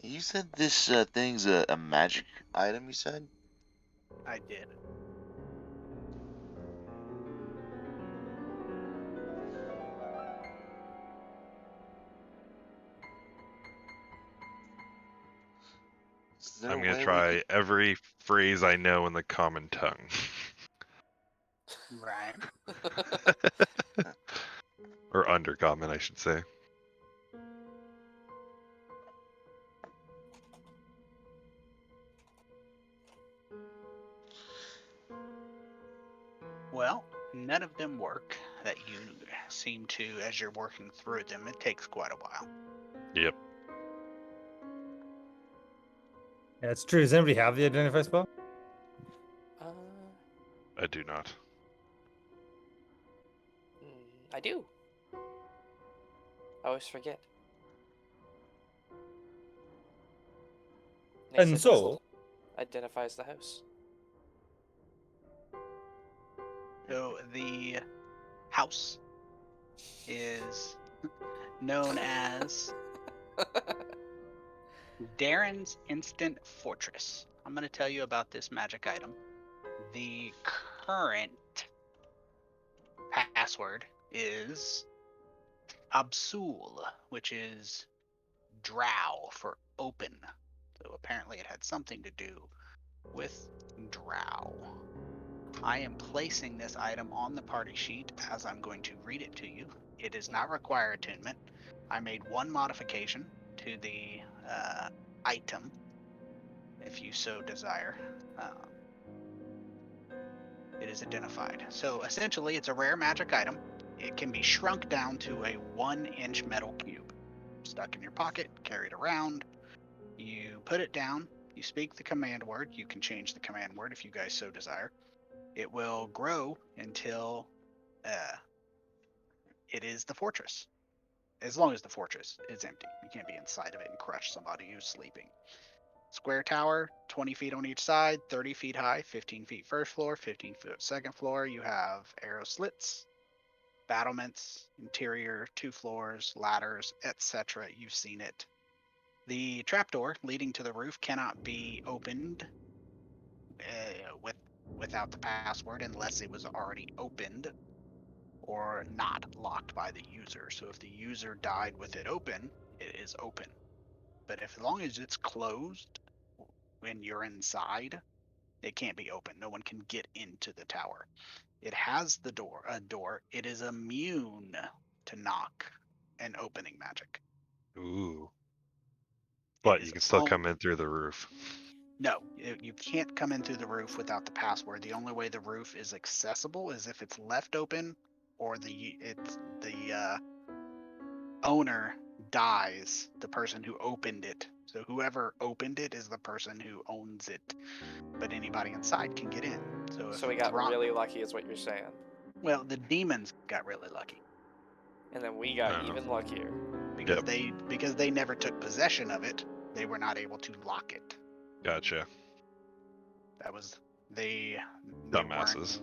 You said this thing's a magic item, you said? I did. Is there I'm a gonna way we try could... every phrase I know in the common tongue. Right. Or undercommon, I should say. Well, none of them work that you seem to, as you're working through them. It takes quite a while. Yep. Yeah, it's true. Does anybody have the identify spell? I do not. I do. I always forget. And Nice so, identifies the house. So the house is known as Darren's Instant Fortress. I'm going to tell you about this magic item. The current password is Absol, which is drow for open. So apparently it had something to do with drow. I am placing this item on the party sheet as I'm going to read it to you. It does not require attunement. I made one modification to the item, if you so desire. It is identified. So essentially, it's a rare magic item. It can be shrunk down to a 1-inch metal cube. Stuck in your pocket, carried around. You put it down, you speak the command word. You can change the command word if you guys so desire. It will grow until it is the fortress. As long as the fortress is empty. You can't be inside of it and crush somebody who's sleeping. Square tower, 20 feet on each side, 30 feet high, 15 feet first floor, 15 foot second floor. You have arrow slits, battlements, interior, 2 floors, ladders, etc. You've seen it. The trapdoor leading to the roof cannot be opened without the password unless it was already opened or not locked by the user. So if the user died with it open, it is open. But as long as it's closed when you're inside, it can't be open. No one can get into the tower. It has a door. It is immune to knock and opening magic. Ooh. But is you can still on- come in through the roof. No, you can't come in through the roof without the password. The only way the roof is accessible is if it's left open or the owner dies, the person who opened it. So whoever opened it is the person who owns it, but anybody inside can get in. So if So we got Thron- really lucky, is what you're saying. well, the demons got really lucky And then we got Oh. even luckier. because they never took possession of it. They were not able to lock it. Gotcha. That was they Dumbasses.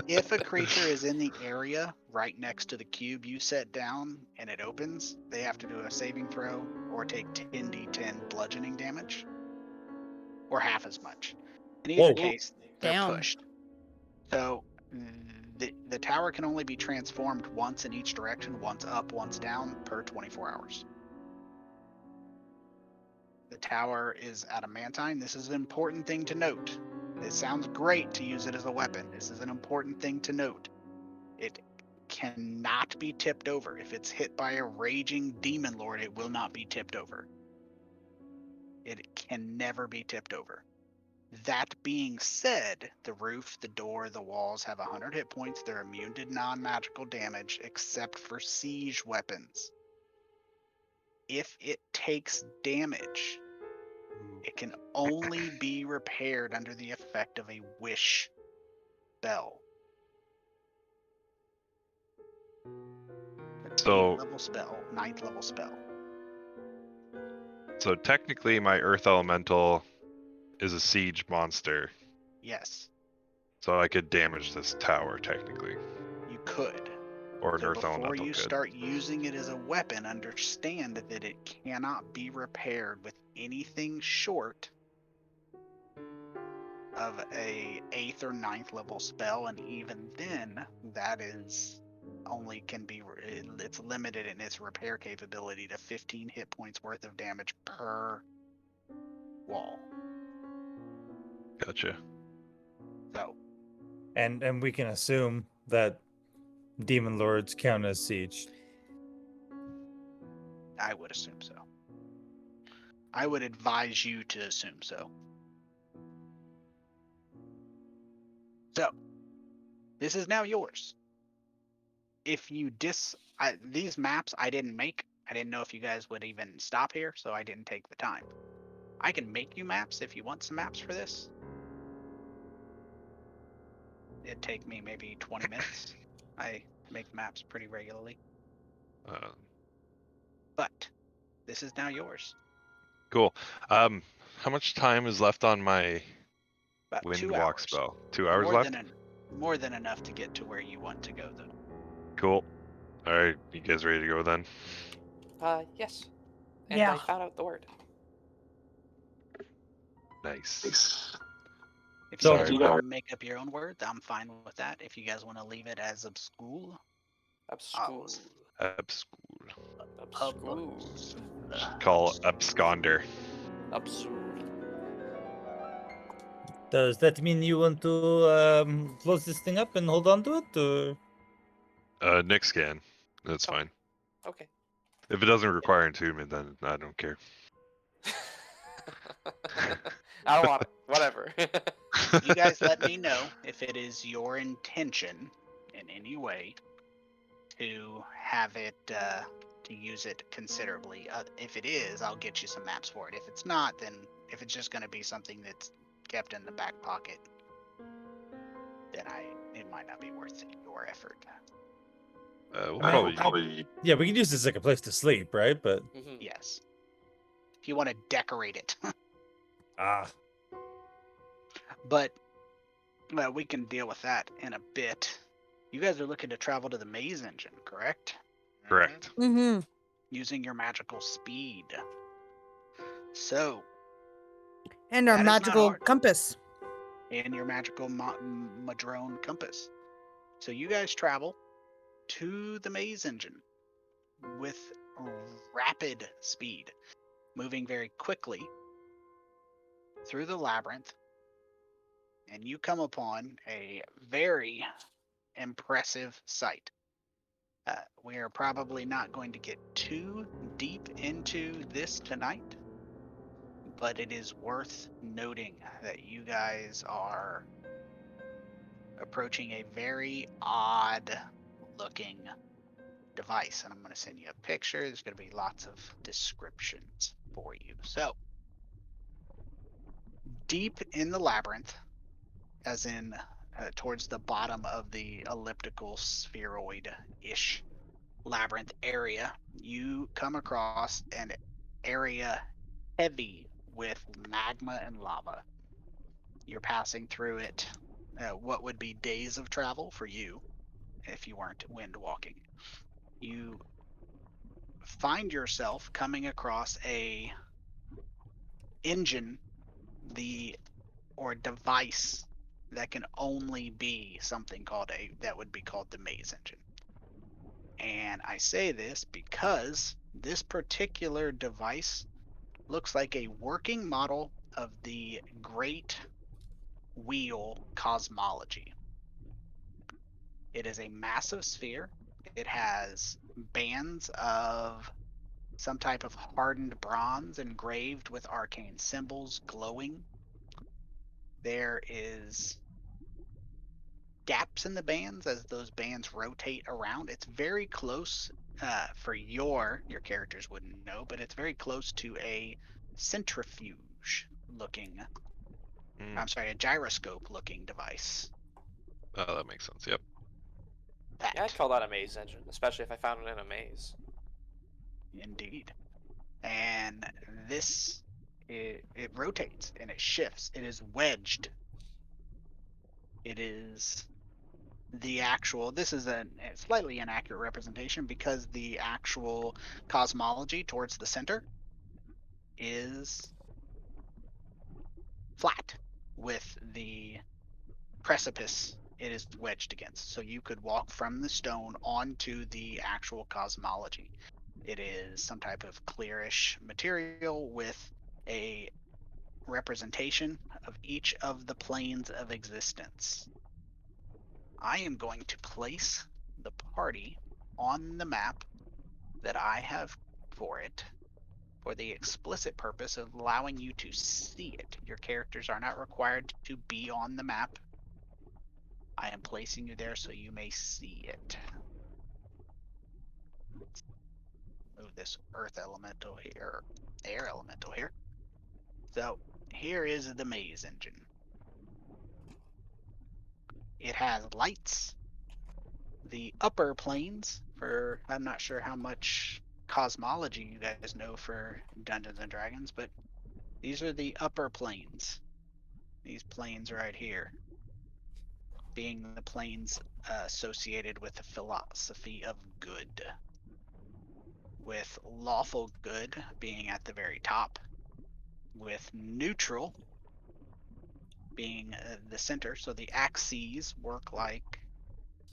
If a creature is in the area right next to the cube you set down and it opens, they have to do a saving throw or take 10d10 bludgeoning damage, or half as much. In either Whoa. case, they're Damn. pushed. So the tower can only be transformed once in each direction, once up, once down, per 24 hours. The tower is adamantine. This is an important thing to note. It sounds great to use it as a weapon. This is an important thing to note. It cannot be tipped over. If it's hit by a raging demon lord, it will not be tipped over. It can never be tipped over. That being said, the roof, the door, the walls have 100 hit points. They're immune to non-magical damage except for siege weapons. If it takes damage, it can only be repaired under the effect of a wish spell. It's So- 8th level spell, 9th level spell. So technically, my Earth Elemental is a siege monster, Yes, so I could damage this tower technically, you could. or an So Earth before Elemental you could. start using it as a weapon, understand that it cannot be repaired with anything short of a 8th or 9th level spell, and even then, that is only can be it's limited in its repair capability to 15 hit points worth of damage per wall. Gotcha. So And we can assume that demon lords count as siege. I would assume so. I would advise you to assume so. So, this is now yours. If you these maps I didn't make. I didn't know if you guys would even stop here, so I didn't take the time. I can make you maps if you want some maps for this. It'd take me maybe 20 minutes. I make maps pretty regularly. But this is now yours. Cool. How much time is left on my About wind 2 walk hours. spell? 2 hours more left? More than enough to get to where you want to go, though. Cool. All right, you guys ready to go then? Yes. And Yeah. I found out the word. Nice. If you So- guys want to make up your own words, I'm fine with that. If you guys want to leave it as obscure, Obscure. Abscool. Obscure. Call absconder. Absurd. Does that mean you want to close this thing up and hold on to it, or? Nick's can. That's Oh. fine. Okay. If it doesn't require entombment, then I don't care. I don't want it. Whatever. you guys let me know if it is your intention in any way to have it to use it considerably. If it is, I'll get you some maps for it. If it's not, then if it's just going to be something that's kept in the back pocket, then it might not be worth your effort. We'll I mean, probably. Yeah, we can use this like a place to sleep, right? But Mhm. Yes. If you want to decorate it. But we can deal with that in a bit. You guys are looking to travel to the Maze Engine, correct? Correct. Mm-hmm. Using your magical speed. So, And our That is not magical hard. compass. and your magical Madrone compass. So you guys travel to the Maze Engine with rapid speed, moving very quickly through the labyrinth, and you come upon a very impressive sight. We are probably not going to get too deep into this tonight, but it is worth noting that you guys are approaching a very odd looking device, and I'm going to send you a picture. There's going to be lots of descriptions for you. So, deep in the labyrinth, as in towards the bottom of the elliptical spheroid-ish labyrinth area, you come across an area heavy with magma and lava. You're passing through it what would be days of travel for you if you weren't wind walking. You find yourself coming across a engine, or device that can only be something called that would be called the Maze Engine. And I say this because this particular device looks like a working model of the Great Wheel cosmology. It is a massive sphere. It has bands of some type of hardened bronze engraved with arcane symbols glowing. There is gaps in the bands as those bands rotate around. It's very close for your characters wouldn't know, but it's very close to a centrifuge looking. Mm. I'm sorry, a gyroscope looking device. Oh, that makes sense. Yep. That Yeah, I'd call that a maze engine, especially if I found it in a maze. indeed. And this it rotates and it shifts. It is wedged. It is the actual, this is a slightly inaccurate representation because the actual cosmology towards the center is flat with the precipice it is wedged against. So you could walk from the stone onto the actual cosmology. It is some type of clearish material with a representation of each of the planes of existence. I am going to place the party on the map that I have for it for the explicit purpose of allowing you to see it. Your characters are not required to be on the map. I am placing you there so you may see it. Move this earth elemental here, air elemental here. So here is the maze engine. It has lights. The upper planes for, I'm not sure how much cosmology you guys know for Dungeons and Dragons, but these are the upper planes. These planes right here being the planes associated with the philosophy of good, with lawful good being at the very top, with neutral being the center. So the axes work like,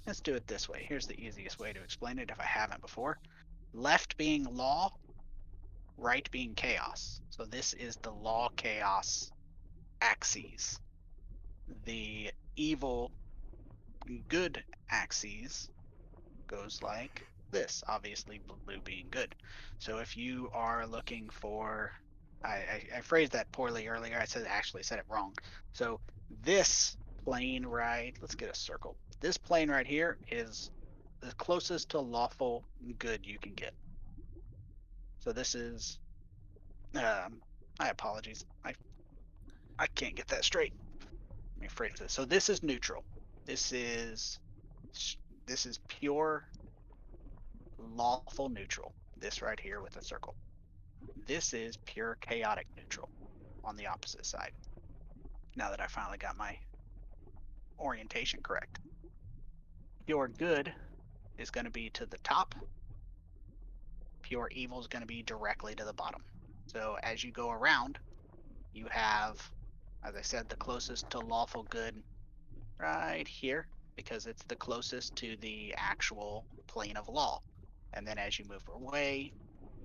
let's do it this way. Here's the easiest way to explain it if I haven't before. Left being law, right being chaos. So this is the law chaos axes. The evil good axes goes like this, obviously blue being good. So if you are looking for, I phrased that poorly earlier. I actually said it wrong. So this plane right, let's get a circle. This plane right here is the closest to lawful good you can get. So this is, I apologies. I can't get that straight. Let me phrase this. So this is neutral. This is pure lawful neutral. This right here with a circle. This is pure chaotic neutral on the opposite side. Now that I finally got my orientation correct. Pure good is going to be to the top. Pure evil is going to be directly to the bottom. So as you go around, you have, as I said, the closest to lawful good right here because it's the closest to the actual plane of law. And then as you move away,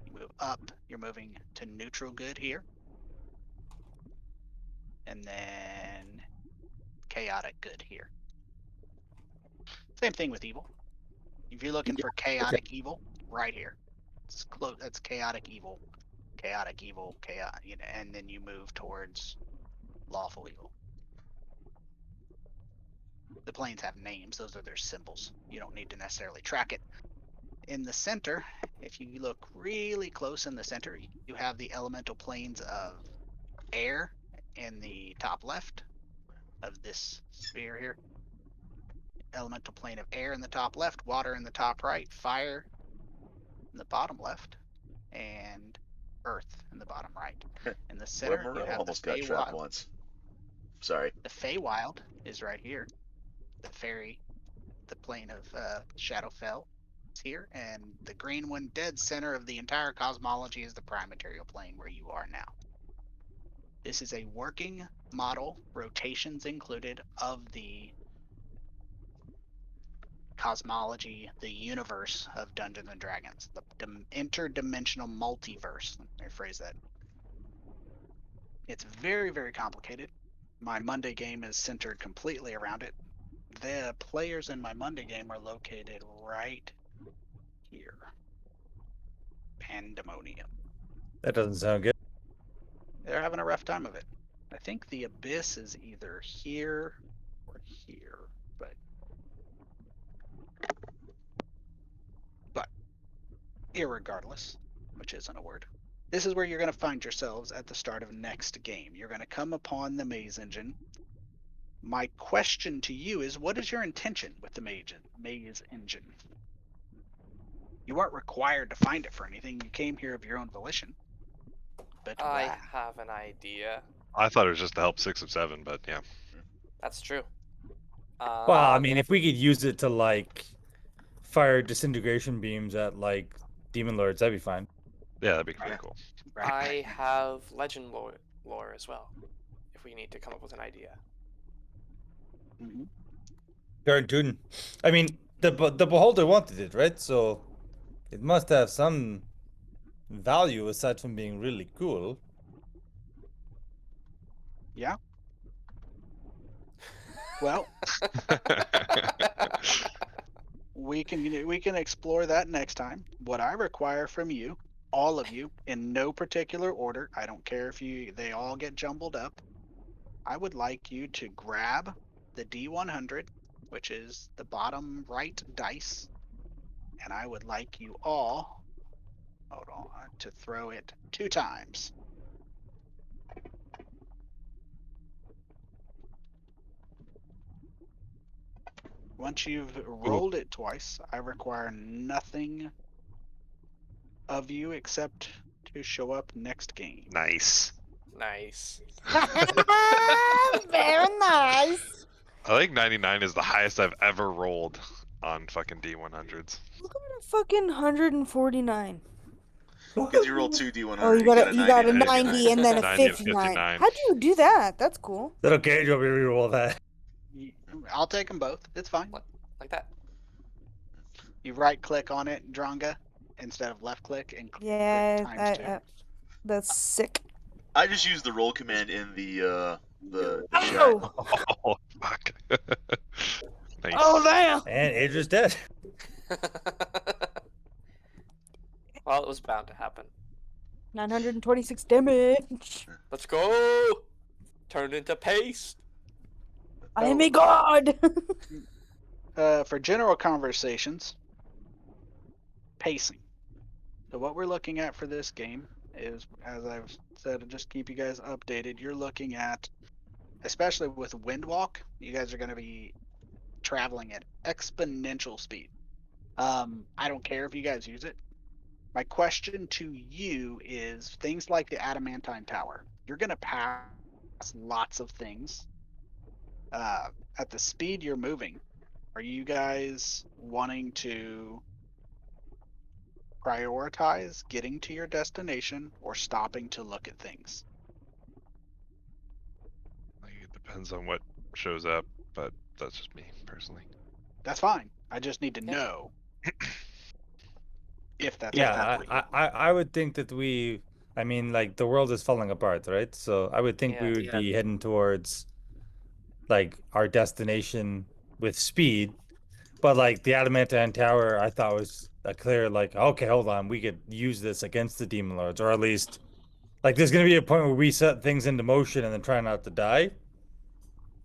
you move up, you're moving to neutral good here. And then chaotic good here. Same thing with evil. If you're looking for chaotic evil, right here. It's close. That's chaotic evil, chaotic, and then you move towards lawful evil. The planes have names; those are their symbols. You don't need to necessarily track it. In the center, if you look really close in the center, you have the elemental planes of air in the top left of this sphere here. Elemental plane of air in the top left, water in the top right, fire in the bottom left, and earth in the bottom right. In the center, Where you Morel have almost the got trapped Feywild. once. Sorry. The Feywild is right here. The fairy, the plane of Shadowfell is here, and the green one, dead center of the entire cosmology, is the prime material plane where you are now. This is a working model, rotations included, of the cosmology, the universe of Dungeons and Dragons, the interdimensional multiverse. Let me phrase that. It's very, very complicated. My Monday game is centered completely around it. the players in my Monday game are located right here. Pandemonium. That doesn't sound good. They're having a rough time of it. I think the Abyss is either here or here, but irregardless, which isn't a word. This is where you're going to find yourselves at the start of next game. You're going to come upon the maze engine. My question to you is, what is your intention with the maze engine? You weren't required to find it for anything. You came here of your own volition. But I why? have an idea. I thought it was just to help 6 of 7, but yeah. That's true. Well, I mean, if we could use it to like fire disintegration beams at like demon lords, that'd be fine. Yeah, that'd be pretty Yeah. cool. Right. I have legend lore as well. If we need to come up with an idea. Mhm. Garantun. I mean, the beholder wanted it, right? So it must have some value aside from being really cool. Yeah. Well, we can explore that next time. What I require from you, all of you, in no particular order, I don't care if they all get jumbled up. I would like you to grab the D100, which is the bottom right dice, and I would like you all, hold on, to throw it 2 times. Once you've rolled it twice, I require nothing of you except to show up next game. Nice. Nice. Very nice. I think 99 is the highest I've ever rolled on fucking D100s. Look at a fucking 149. Because you roll 2 D100. Oh, you got a 90 90 and then a 90 and 59. 59. How'd you do that? That's cool. Is that okay? Do you want me to reroll that? I'll take them both. It's fine. Like that. You right click on it, Dronga, instead of left click, and click Yeah, times 2. that's sick. I just used the roll command in the chat. Oh, Oh, fuck. Nice. oh damn! And Adra's dead. Well, it was bound to happen. 926 damage. Let's go! Turned into paste. I am a god. For general conversations, pacing. So what we're looking at for this game is, as I've said, to just keep you guys updated, you're looking at, especially with Windwalk, you guys are going to be traveling at exponential speed. I don't care if you guys use it. My question to you is things like the Adamantine Tower. You're going to pass lots of things. At the speed you're moving, are you guys wanting to prioritize getting to your destination or stopping to look at things? Like, it depends on what shows up, but that's just me personally. That's fine. I just need to Yeah. know if that's Yeah, appropriate. I would think that I mean, like the world is falling apart, right? So I would think we Yeah. would be heading towards like our destination with speed. But like the Adamantine Tower, I thought was a clear like, okay, hold on, we could use this against the Demon Lords, or at least like there's gonna be a point where we set things into motion and then try not to die.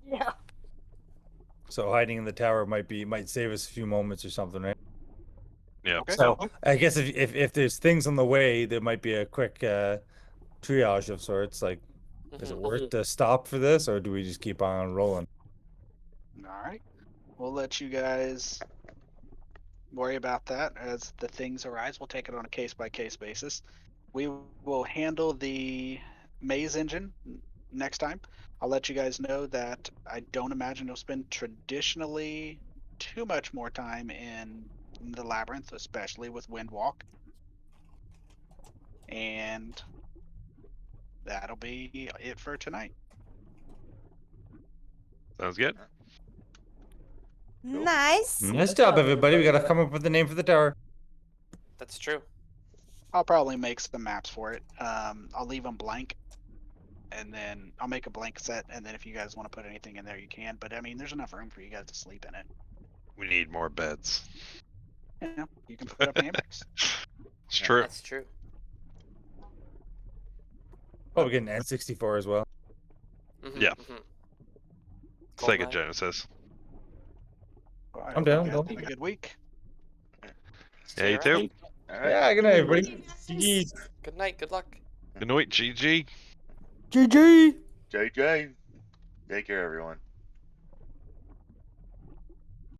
Yeah. So hiding in the tower might save us a few moments or something, right? Yeah. Okay. So I guess if there's things on the way, there might be a quick triage of sorts. Like, is it worth to stop for this, or do we just keep on rolling? All right. We'll let you guys worry about that as the things arise. We'll take it on a case-by-case basis. We will handle the maze engine next time. I'll let you guys know that I don't imagine you'll spend traditionally too much more time in the labyrinth, especially with Windwalk. And that'll be it for tonight. Sounds good. Nice. Nice job, everybody. We gotta come up with a name for the tower. That's true. I'll probably make some maps for it. I'll leave them blank, and then I'll make a blank set, and then if you guys want to put anything in there, you can. But I mean, there's enough room for you guys to sleep in it. We need more beds. You know, you can put up hammocks. It's Yeah. true. That's true. Oh, we're getting N64 as well. Mm-hmm, Yeah. Mm-hmm. Sega Goldeneye? Genesis. Well, I I'm hope down, you go. guys have a good week. See Yeah, you around. too. All right. Yeah, good night, everybody. GG's. Good night. Good luck. Good night, GG. GG. JJ. Take care, everyone.